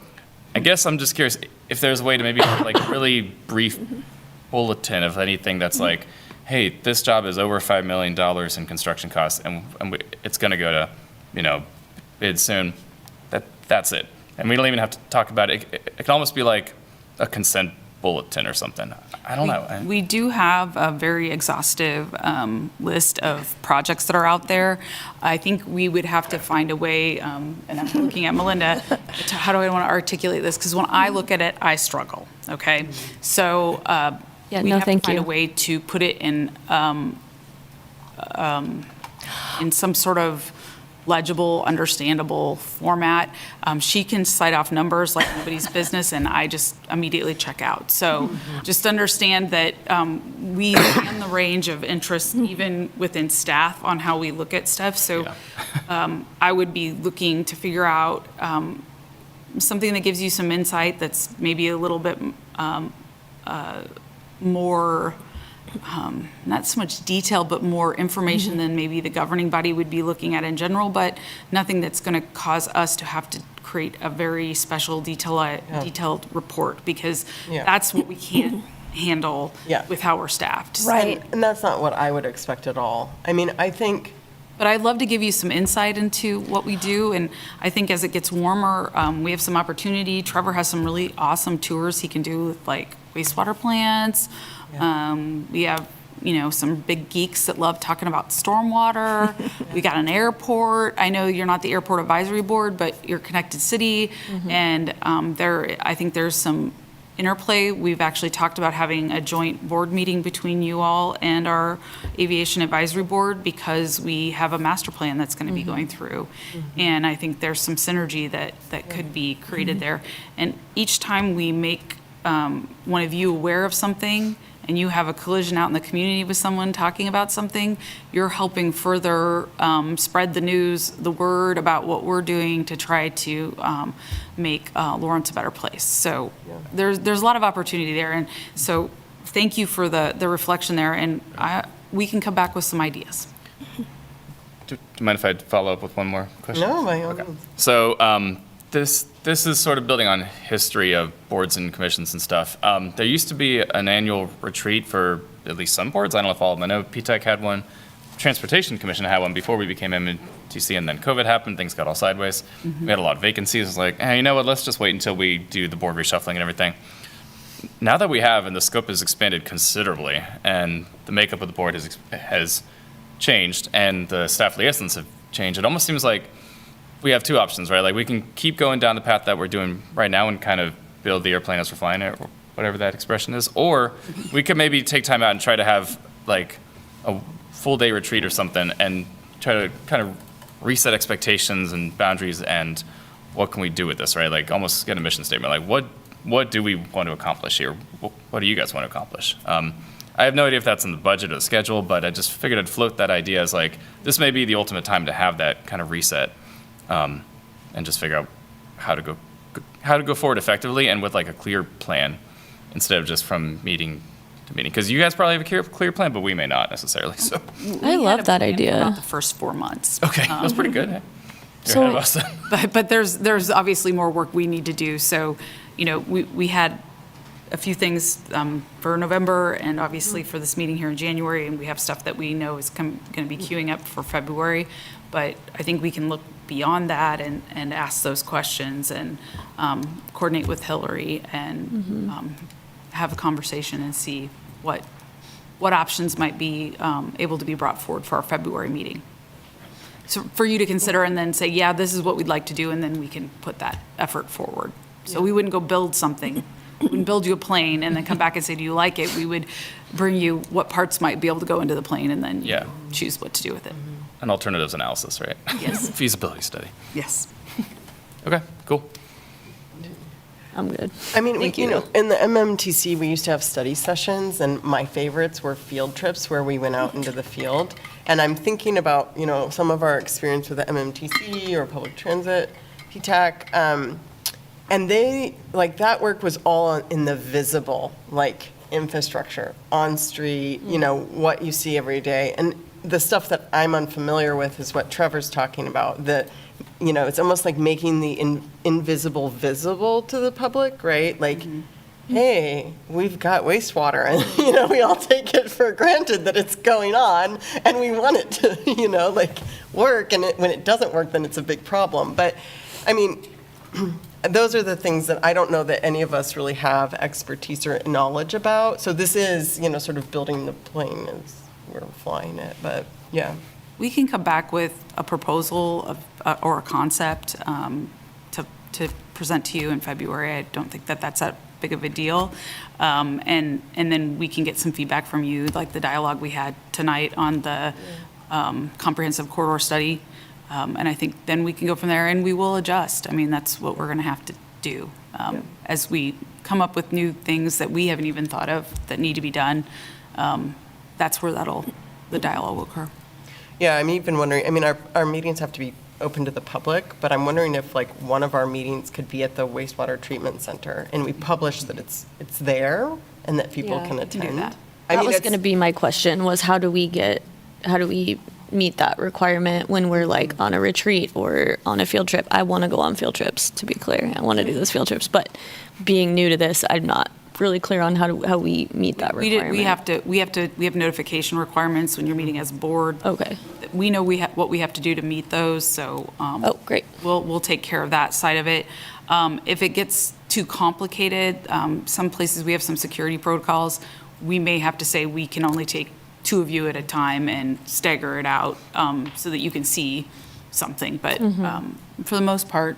I guess I'm just curious if there's a way to maybe like a really brief bulletin of anything that's like, hey, this job is over $5 million in construction costs, and it's going to go to, bid soon. That's it. And we don't even have to talk about it. It can almost be like a consent bulletin or something. I don't know. We do have a very exhaustive list of projects that are out there. I think we would have to find a way, and I'm looking at Melinda, how do I want to articulate this? Because when I look at it, I struggle, okay? So we have to find a way to put it in some sort of legible, understandable format. She can cite off numbers like nobody's business, and I just immediately check out. So just understand that we span the range of interest even within staff on how we look at stuff. So I would be looking to figure out something that gives you some insight that's maybe a little bit more not so much detail, but more information than maybe the governing body would be looking at in general, but nothing that's going to cause us to have to create a very special detailed report, because that's what we can't handle with how we're staffed. Right. And that's not what I would expect at all. I mean, I think... But I'd love to give you some insight into what we do, and I think as it gets warmer, we have some opportunity. Trevor has some really awesome tours he can do with like wastewater plants. We have, some big geeks that love talking about stormwater. We got an airport. I know you're not the airport advisory board, but you're Connected City, and I think there's some interplay. We've actually talked about having a joint board meeting between you all and our aviation advisory board, because we have a master plan that's going to be going through. And I think there's some synergy that could be created there. And each time we make one of you aware of something, and you have a collision out in the community with someone talking about something, you're helping further spread the news, the word about what we're doing to try to make Lawrence a better place. So there's a lot of opportunity there. And so thank you for the reflection there. And we can come back with some ideas. Do you mind if I follow up with one more question? No, by all means. So this is sort of building on history of boards and commissions and stuff. There used to be an annual retreat for at least some boards. I don't know if all of them. I know PTEC had one. Transportation Commission had one before we became MNTC, and then COVID happened. Things got all sideways. We had a lot of vacancies. It's like, hey, you know what? Let's just wait until we do the board reshuffling and everything. Now that we have, and the scope has expanded considerably, and the makeup of the board has changed, and the staff liaisons have changed, it almost seems like we have two options, right? Like we can keep going down the path that we're doing right now and kind of build the airplane as we're flying it, or whatever that expression is, or we could maybe take time out and try to have like a full day retreat or something and try to kind of reset expectations and boundaries and what can we do with this, right? Like almost get a mission statement, like what do we want to accomplish here? What do you guys want to accomplish? I have no idea if that's in the budget or the schedule, but I just figured I'd float that idea as like, this may be the ultimate time to have that kind of reset. And just figure out how to go forward effectively and with like a clear plan instead of just from meeting to meeting. Because you guys probably have a clear plan, but we may not necessarily. So I love that idea. About the first 4 months. Okay, that's pretty good. Hey? So- You're ahead of us. But there's obviously more work we need to do. So, we had a few things for November and obviously for this meeting here in January, and we have stuff that we know is going to be queuing up for February. But I think we can look beyond that and ask those questions and coordinate with Hillary and have a conversation and see what options might be able to be brought forward for our February meeting. So for you to consider and then say, yeah, this is what we'd like to do, and then we can put that effort forward. So we wouldn't go build something. We wouldn't build you a plane and then come back and say, do you like it? We would bring you what parts might be able to go into the plane and then you choose what to do with it. an alternatives analysis, right? Yes. Feasibility study. Yes. Okay, cool. I'm good. I mean, Thank you you. know, in the MMTC, we used to have study sessions, and my favorites were field trips where we went out into the field. And I'm thinking about, you know, some of our experience with the MMTC or public transit, PTAC, and they, like, that work was all in the visible, like, infrastructure, on street, you know, what you see every day. And the stuff that I'm unfamiliar with is what Trevor's talking about, the, you know, it's almost like making the invisible visible to the public, right? Like, hey, we've got wastewater, and, you know, we all take it for granted that it's going on, and we want it to, you know, like, work, and when it doesn't work, then it's a big problem. But, I mean, those are the things that I don't know that any of us really have expertise or knowledge about. So this is, you know, sort of building the plane as we're flying it, but, yeah. We can come back with a proposal of, or a concept to present to you in February. I don't think that that's that big of a deal. And then we can get some feedback from you, like the dialogue we had tonight on the comprehensive corridor study. And I think then we can go from there, and we will adjust. I mean, that's what we're going to have to do as we come up with new things that we haven't even thought of that need to be done. That's where the dialogue will occur. Yeah, I'm even wondering, I mean, our meetings have to be open to the public, but I'm wondering if, like, one of our meetings could be at the wastewater treatment center, and we publish that it's there and that people Yeah, can we can do attend. that. I That mean, was it's- going to be my question, was how do we meet that requirement when we're like on a retreat or on a field trip? I want to go on field trips, to be clear. I want to do those field trips, but being new to this, I'm not really clear on how we meet that requirement. We have notification requirements when you're meeting as a board. Okay. We know what we have to do to meet those, so. Oh, great. We'll take care of that side of it. If it gets too complicated, some places we have some security protocols. We may have to say we can only take 2 of you at a time and stagger it out so that you can see something. But for the most part,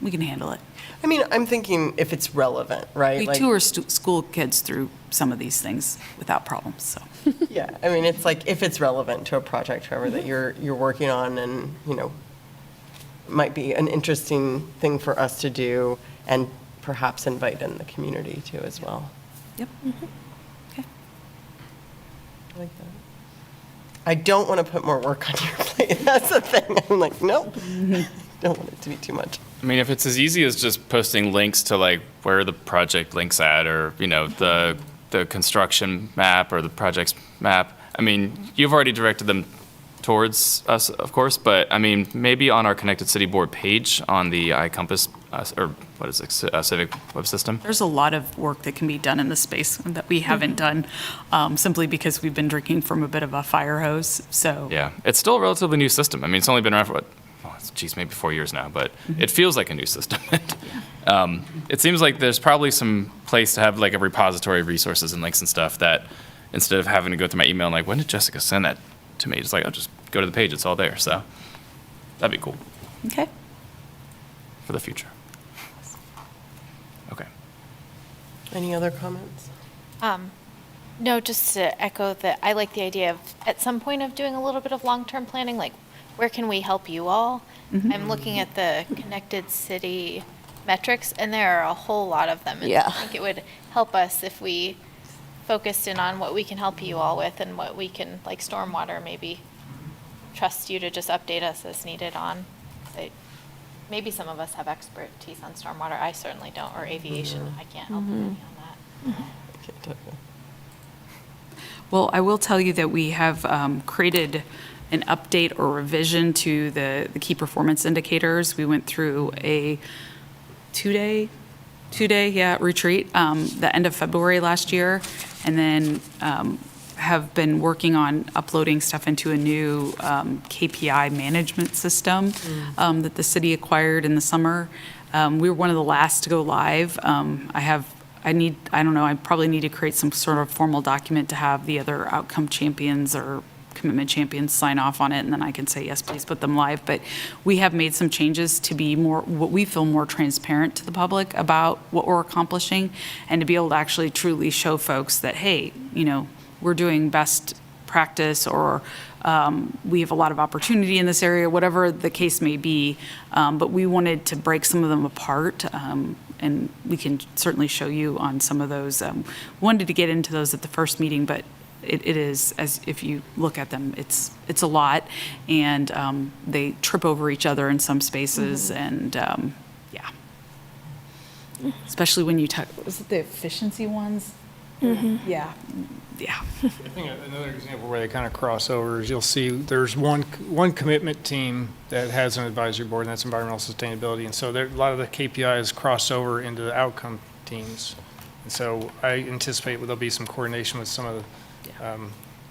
we can handle it. I mean, I'm thinking if it's relevant, right? We Like, tour school kids through some of these things without problems, so. yeah, I mean, it's like if it's relevant to a project, Trevor, that you're working on, and, you know, might be an interesting thing for us to do, and perhaps invite in the community too as well. Yep. Okay. I like that. I don't want to put more work on your plate. That's the thing. I'm like, nope. Don't want it to be too much. I mean, if it's as easy as just posting links to like where the project links at, or, you know, the construction map or the project's map, I mean, you've already directed them towards us, of course, but I mean, maybe on our Connected City Board page on the iCompass, or what is it, Civic Web System? There's a lot of work that can be done in this space that we haven't done, simply because we've been drinking from a bit of a fire hose, so. Yeah, it's still a relatively new system. I mean, it's only been around for, maybe 4 years now, but it feels like a new system. It seems like there's probably some place to have like a repository of resources and links and stuff that, instead of having to go through my email and like, when did Jessica send that to me? It's like, I'll just go to the page, it's all there, so that'd be cool Okay. for the future. Okay. Any other comments? No, just to echo that, I like the idea of, at some point, of doing a little bit of long-term planning, like, where can we help you all? I'm looking at the Connected City metrics, and there are a whole lot of them. And Yeah. I think it would help us if we focused in on what we can help you all with, and what we can, like stormwater, maybe trust you to just update us as needed on. Maybe some of us have expertise on stormwater, I certainly don't, or aviation, I can't help any on that. Okay, definitely. Well, I will tell you that we have created an update or revision to the key performance indicators. We went through a two-day retreat the end of February last year, and then have been working on uploading stuff into a new KPI management system that the city acquired in the summer. We were one of the last to go live. I probably need to create some sort of formal document to have the other outcome champions or commitment champions sign off on it, and then I can say, yes, please put them live. But we have made some changes to be more, what we feel more transparent to the public about what we're accomplishing, and to be able to actually truly show folks that, hey, you know, we're doing best practice or We have a lot of opportunity in this area, whatever the case may be. But we wanted to break some of them apart, and we can certainly show you on some of those. Wanted to get into those at the first meeting, but it is, as if you look at them, it's a lot, and they trip over each other in some spaces, and yeah. Especially when you talk, was it the efficiency ones? Yeah, yeah. I think another example where they kind of cross over is you'll see there's one commitment team that has an advisory board, and that's environmental sustainability. And so there, a lot of the KPIs cross over into the outcome teams. And so I anticipate there'll be some coordination with some of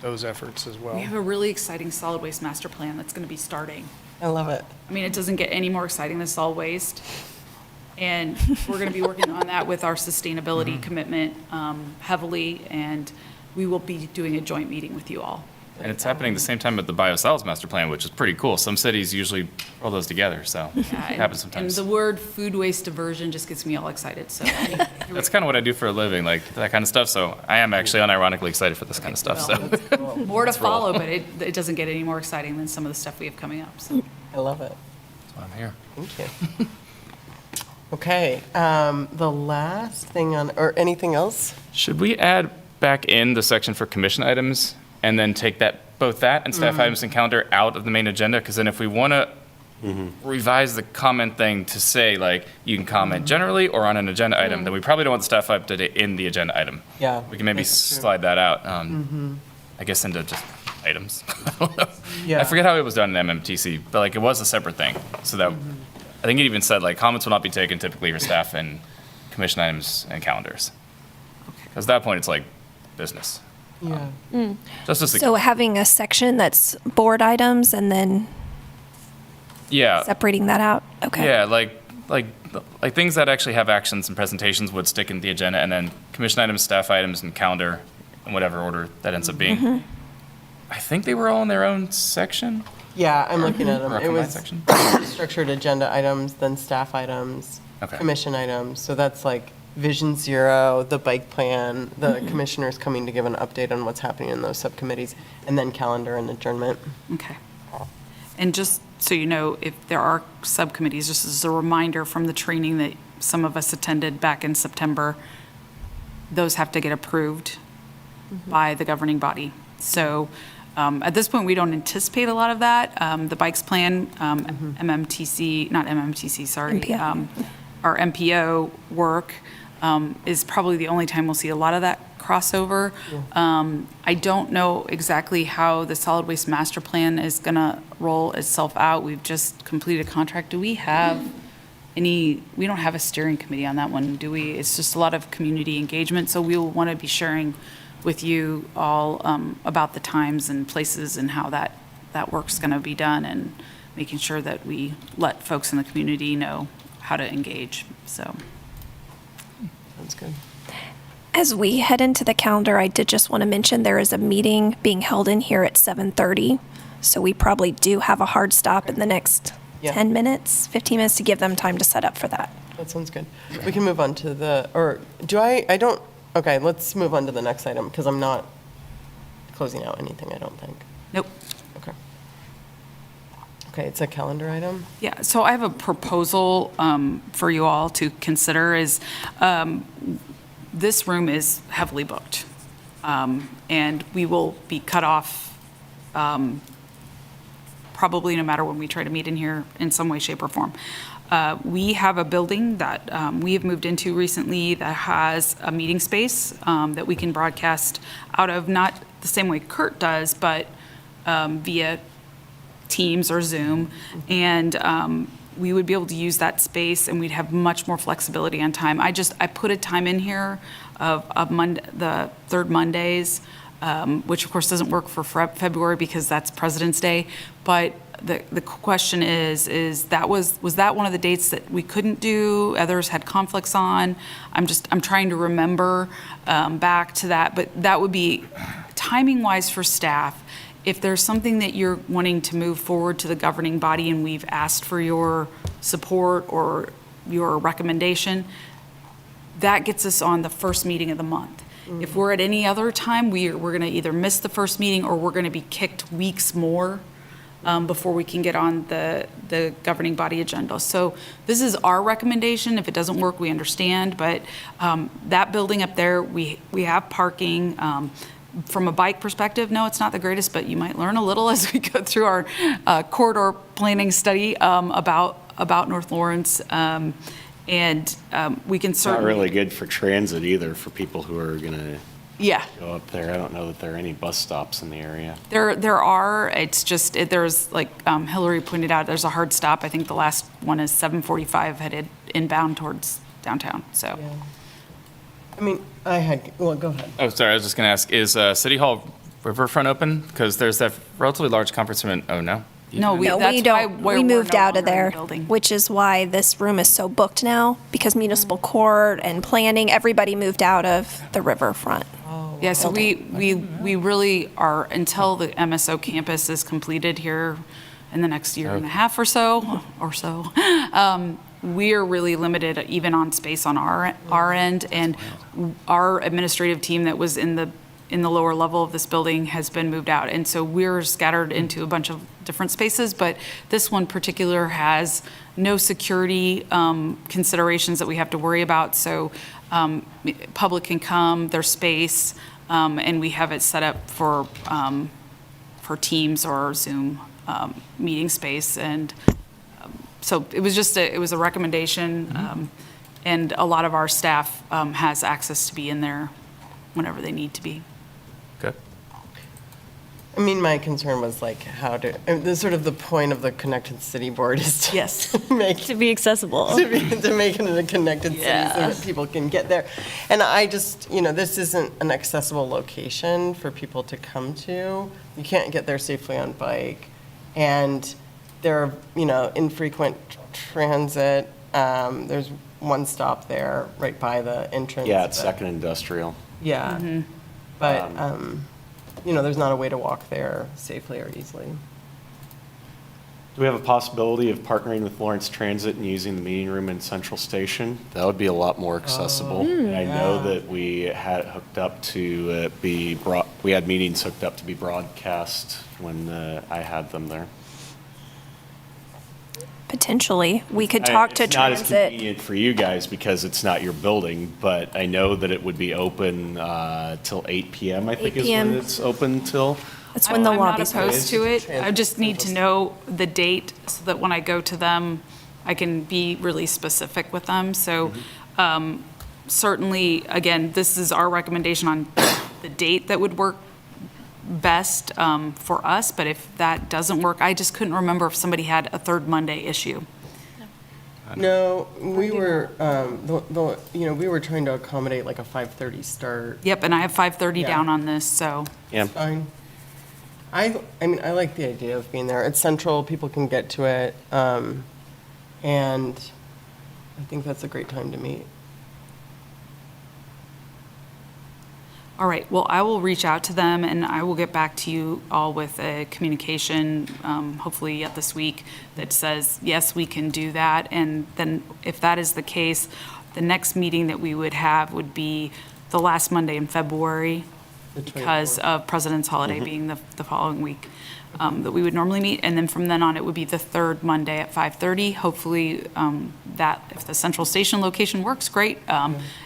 those efforts as well. We have a really exciting solid waste master plan that's going to be starting. I love it. I mean, it doesn't get any more exciting than solid waste. And we're going to be working on that with our sustainability commitment heavily, and we will be doing a joint meeting with you all. And it's happening the same time with the biosolids master plan, which is pretty cool. Some cities usually roll those together, so it happens sometimes. And the word food waste diversion just gets me all excited, so. That's kind of what I do for a living, like that kind of stuff. So I am actually unironically excited for this kind of stuff. So More to follow, but it doesn't get any more exciting than some of the stuff we have coming up, so. I love it. that's why I'm here. Thank you. Okay, the last thing on, or anything else? Should we add back in the section for commission items and then take both that and staff items and calendar out of the main agenda? Because then if we want to revise the comment thing to say, like, you can comment generally or on an agenda item, then we probably don't want the staff update in the agenda item. Yeah. We can maybe that's true. slide that out, I guess, into just items. I don't know. Yeah. I forget how it was done in MMTC, but like it was a separate thing. So that, I think it even said like comments will not be taken typically for staff and commission items and calendars. Because at that point, it's like business. Yeah. Just as So having a section that's board items and then yeah, separating that out? Okay. yeah, like things that actually have actions and presentations would stick in the agenda, and then commission items, staff items, and calendar, in whatever order that ends up being. I think they were all in their own section. Yeah, I'm looking at them. Or a It combined was section. structured agenda items, then staff items, Okay. commission items. So that's like Vision Zero, the bike plan, the commissioners coming to give an update on what's happening in those subcommittees, and then calendar and adjournment. Okay. And just so you know, if there are subcommittees, just as a reminder from the training that some of us attended back in September, those have to get approved by the governing body. So at this point, we don't anticipate a lot of that. The bikes plan, MMTC, not MMTC, sorry. MPO. Our MPO work is probably the only time we'll see a lot of that crossover. I don't know exactly how the solid waste master plan is going to roll itself out. We've just completed a contract. Do we have we don't have a steering committee on that one, do we? It's just a lot of community engagement, so we'll want to be sharing with you all about the times and places and how that work's going to be done, and making sure that we let folks in the community know how to engage, so. Sounds good. As we head into the calendar, I did just want to mention there is a meeting being held in here at 7:30. So we probably do have a hard stop in the next Yeah. 10 minutes, 15 minutes to give them time to set up for that. That sounds good. We can move on to okay, let's move on to the next item, because I'm not closing out anything, I don't think. Nope. Okay. Okay, it's a calendar item? Yeah, so I have a proposal for you all to consider is, this room is heavily booked. And we will be cut off probably no matter when we try to meet in here in some way, shape, or form. We have a building that we have moved into recently that has a meeting space that we can broadcast out of, not the same way Kurt does, but via Teams or Zoom. And we would be able to use that space, and we'd have much more flexibility on time. I put a time in here of the third Mondays, which of course doesn't work for February because that's President's Day. But the question is that was that one of the dates that we couldn't do? Others had conflicts on. I'm trying to remember back to that. But that would be timing wise for staff. If there's something that you're wanting to move forward to the governing body and we've asked for your support or your recommendation, that gets us on the first meeting of the month. If we're at any other time, we're going to either miss the first meeting or we're going to be kicked weeks more before we can get on the governing body agenda. So this is our recommendation. If it doesn't work, we understand, but that building up there, we have parking. From a bike perspective, no, it's not the greatest, but you might learn a little as we go through our corridor planning study about North Lawrence. And we can It's not certainly. really good for transit either, for people who are going to Yeah. go up there. I don't know that there are any bus stops in the area. There are, it's just, there's, like Hillary pointed out, there's a hard stop. I think the last one is 7:45 headed inbound towards downtown, so. Yeah. I mean, well, go ahead. Oh, sorry, I was just going to ask, is City Hall Riverfront open? Because there's that relatively large conference room oh, no? No, No, that's we why don't. we're We moved no out of longer in the there, building. which is why this room is so booked now, because municipal court and planning, everybody moved out of the riverfront. Yeah, so we really are, until the MSO campus is completed here in the next year and a half or so, we're really limited even on space on our end, and our administrative team that was in the lower level of this building has been moved out, and so we're scattered into a bunch of different spaces, but this one particular has no security considerations that we have to worry about, so public can come, there's space, and we have it set up for Teams or Zoom meeting space, and so it was a recommendation, and a lot of our staff has access to be in there whenever they need to be. Okay. I mean, my concern was like the sort of the point of the Connected City Board is to Yes. make To be accessible. to make it a connected city so Yeah. that people can get there. And I just, this isn't an accessible location for people to come to. You can't get there safely on bike. And there are, infrequent transit. There's one stop there right by the entrance. Yeah, it's but- Second Industrial. Yeah. But, there's not a way to walk there safely or easily. Do we have a possibility of partnering with Lawrence Transit and using the meeting room in Central Station? That would be a lot more accessible. And I know that we had hooked up to we had meetings hooked up to be broadcast when I had them there. Potentially, we could talk to It's not as transit. convenient for you guys because it's not your building, but I know that it would be open till 8 PM, I think 8 is p.m. when it's open till. That's when the I'm not lobby's opposed to it. I just need to Transit. know the date so that when I go to them, I can be really specific with them. So certainly, again, this is our recommendation on the date that would work best for us, but if that doesn't work, I just couldn't remember if somebody had a third Monday issue. No, we were, we were trying to accommodate like a 5:30 start. Yep, and I have 5:30 Yeah. down on this, so. Yeah. Fine. I mean, I like the idea of being there. It's central, people can get to it, and I think that's a great time to meet. All right, well, I will reach out to them, and I will get back to you all with a communication, hopefully yet this week, that says, yes, we can do that. And then if that is the case, the next meeting that we would have would be the last Monday in February The because 24th. of President's holiday being the following week that we would normally meet. And then from then on, it would be the third Monday at 5:30. Hopefully, that, if the Central Station location works, great.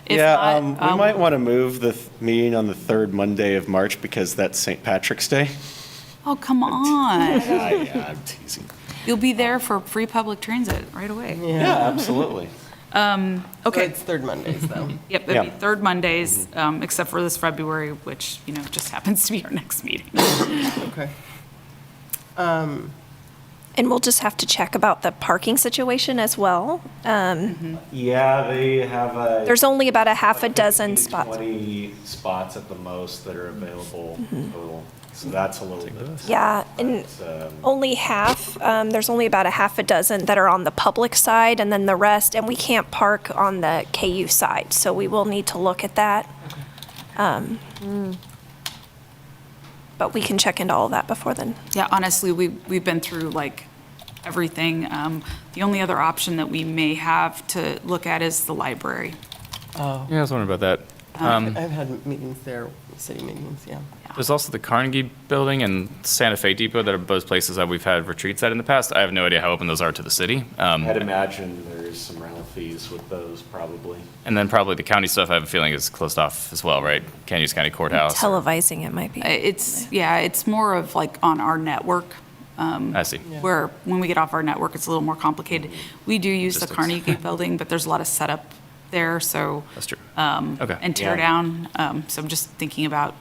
If Yeah, not, we might want to move the meeting on the third Monday of March because that's St. Patrick's Day. Oh, come on. Yeah, I'm teasing. You'll be there for free public transit right away. Yeah, absolutely. So Okay, it's third Mondays, though. yep, it'll be Yeah. third Mondays, except for this February, which, just happens to be our next meeting. Okay. And we'll just have to check about the parking situation as well. Yeah, they have a. There's only about a half a dozen spots. 20 spots at the most that are available total. So that's a little bit. Yeah, and but, only half, there's only about a half a dozen that are on the public side, and then the rest, and we can't park on the KU side, so we will need to look at that. But we can check into all of that before then. Yeah, honestly, we've been through like everything. The only other option that we may have to look at is the library. Yeah, I was wondering about that. I've had meetings there, city meetings, yeah. There's also the Carnegie Building and Santa Fe Depot that are both places that we've had retreats at in the past. I have no idea how open those are to the city. I'd imagine there's some rental fees with those, probably. And then probably the county stuff, I have a feeling, is closed off as well, right? Can't use County Courthouse. Televising it might be. It's more of like on our network. I see. Where when we get off our network, it's a little more complicated. We do use the Logistics. Carnegie Building, but there's a lot of setup there, so. That's true. And Okay. tear Yeah. down. So I'm just thinking about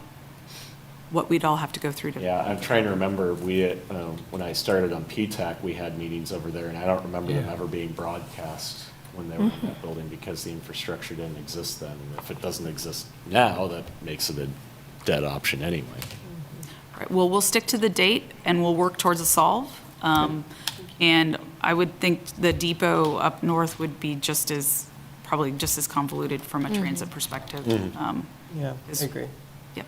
what we'd all have to go through to. Yeah, I'm trying to remember, when I started on PTAC, we had meetings over there, and I don't remember them ever being broadcast when they were in that building because the infrastructure didn't exist then. And if it doesn't exist now, that makes it a dead option anyway. All right, well, we'll stick to the date and we'll work towards a solve. And I would think the depot up north would be probably just as convoluted from a transit perspective. Yeah, I agree. Yep.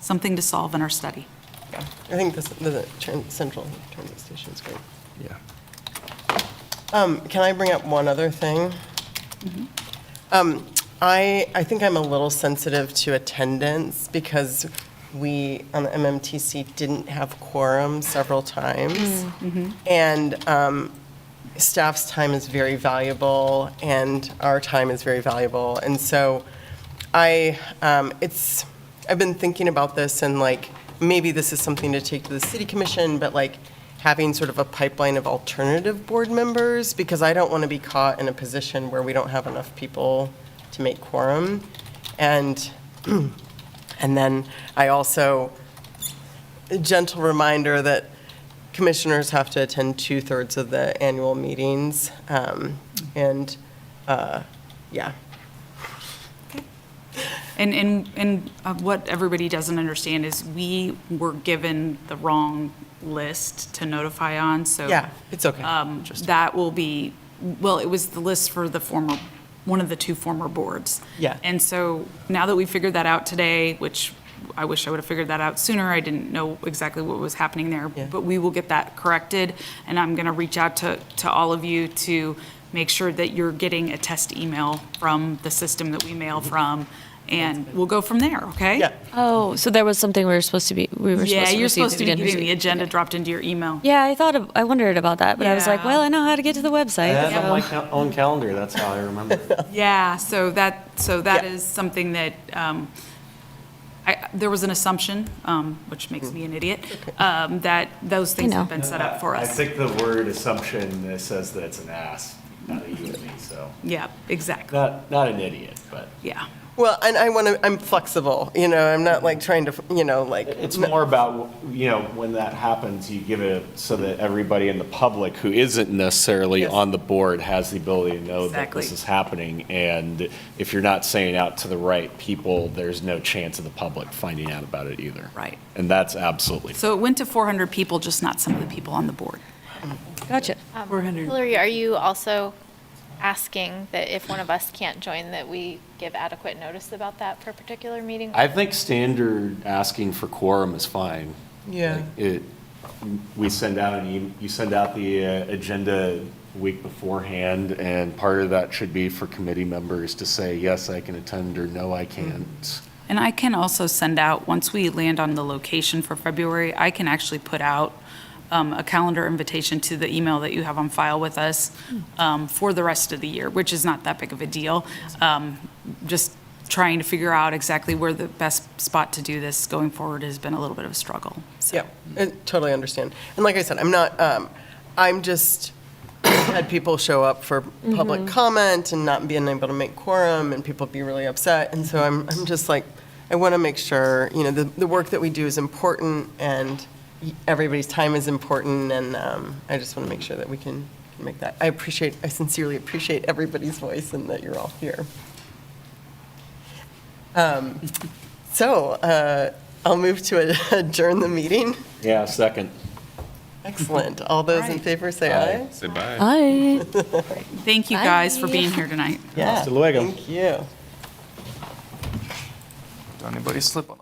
Something to solve in our study. Yeah, I think the central transit station is great. Yeah. Can I bring up one other thing? I think I'm a little sensitive to attendance because we, on the MMTC, didn't have quorum several times. And staff's time is very valuable, and our time is very valuable. And so I've been thinking about this, and like, maybe this is something to take to the city commission, but like, having sort of a pipeline of alternative board members, because I don't want to be caught in a position where we don't have enough people to make quorum. And then I also, a gentle reminder that commissioners have to attend 2/3 of the annual meetings. Yeah. And what everybody doesn't understand is we were given the wrong list to notify on, so. Yeah, it's okay. That will be, well, it was the list for one of the two former boards. Yeah. And so now that we figured that out today, which I wish I would have figured that out sooner, I didn't know exactly what was happening there, Yeah. but we will get that corrected, and I'm going to reach out to all of you to make sure that you're getting a test email from the system that we mail from, and we'll go from there, okay? Yeah. Oh, so there was something we were supposed to Yeah, receive you're supposed to that be we didn't getting the receive. agenda dropped into your email. Yeah, I wondered about that, but I was like, Yeah. well, I know how to get to the website. I had it on so- my own calendar, that's how I remember it. Yeah, so that Yeah. is something that, there was an assumption, which makes me an idiot, that those things have know. been set up for I us. think the word assumption says that it's an ask, not a you and me, so. Yeah, exactly, Not an idiot, but. yeah. Well, and I'm flexible, I'm not like trying to, like. It's more about, when that happens, you give it so that everybody in the public who isn't necessarily Yes. on the board has the ability to know that Exactly. this is happening. And if you're not saying out to the right people, there's no chance of the public finding out about it either. Right. And that's absolutely. So it went to 400 people, just not some of the people on the board. Gotcha. 400. Hillary, are you also asking that if one of us can't join, that we give adequate notice about that for a particular meeting? I think standard asking for quorum is fine. Yeah. We send out you send out the agenda week beforehand, and part of that should be for committee members to say, yes, I can attend, or no, I can't. And I can also send out, once we land on the location for February, I can actually put out a calendar invitation to the email that you have on file with us for the rest of the year, which is not that big of a deal. Just trying to figure out exactly where the best spot to do this going forward has been a little bit of a struggle. So. Yeah, I totally understand. And like I said, I'm just had people show up for public comment and not being able to make quorum, and people be really upset. And so I'm just like, I want to make sure, the work that we do is important, and everybody's time is important, and I just want to make sure that we can make that. I sincerely appreciate everybody's voice and that you're all here. So I'll move to adjourn the meeting. Yeah, second. Excellent. All those in favor say aye. Say bye. Hi. Thank you guys for being here tonight. Yeah, Hasta luego. thank you. Don't anybody slip on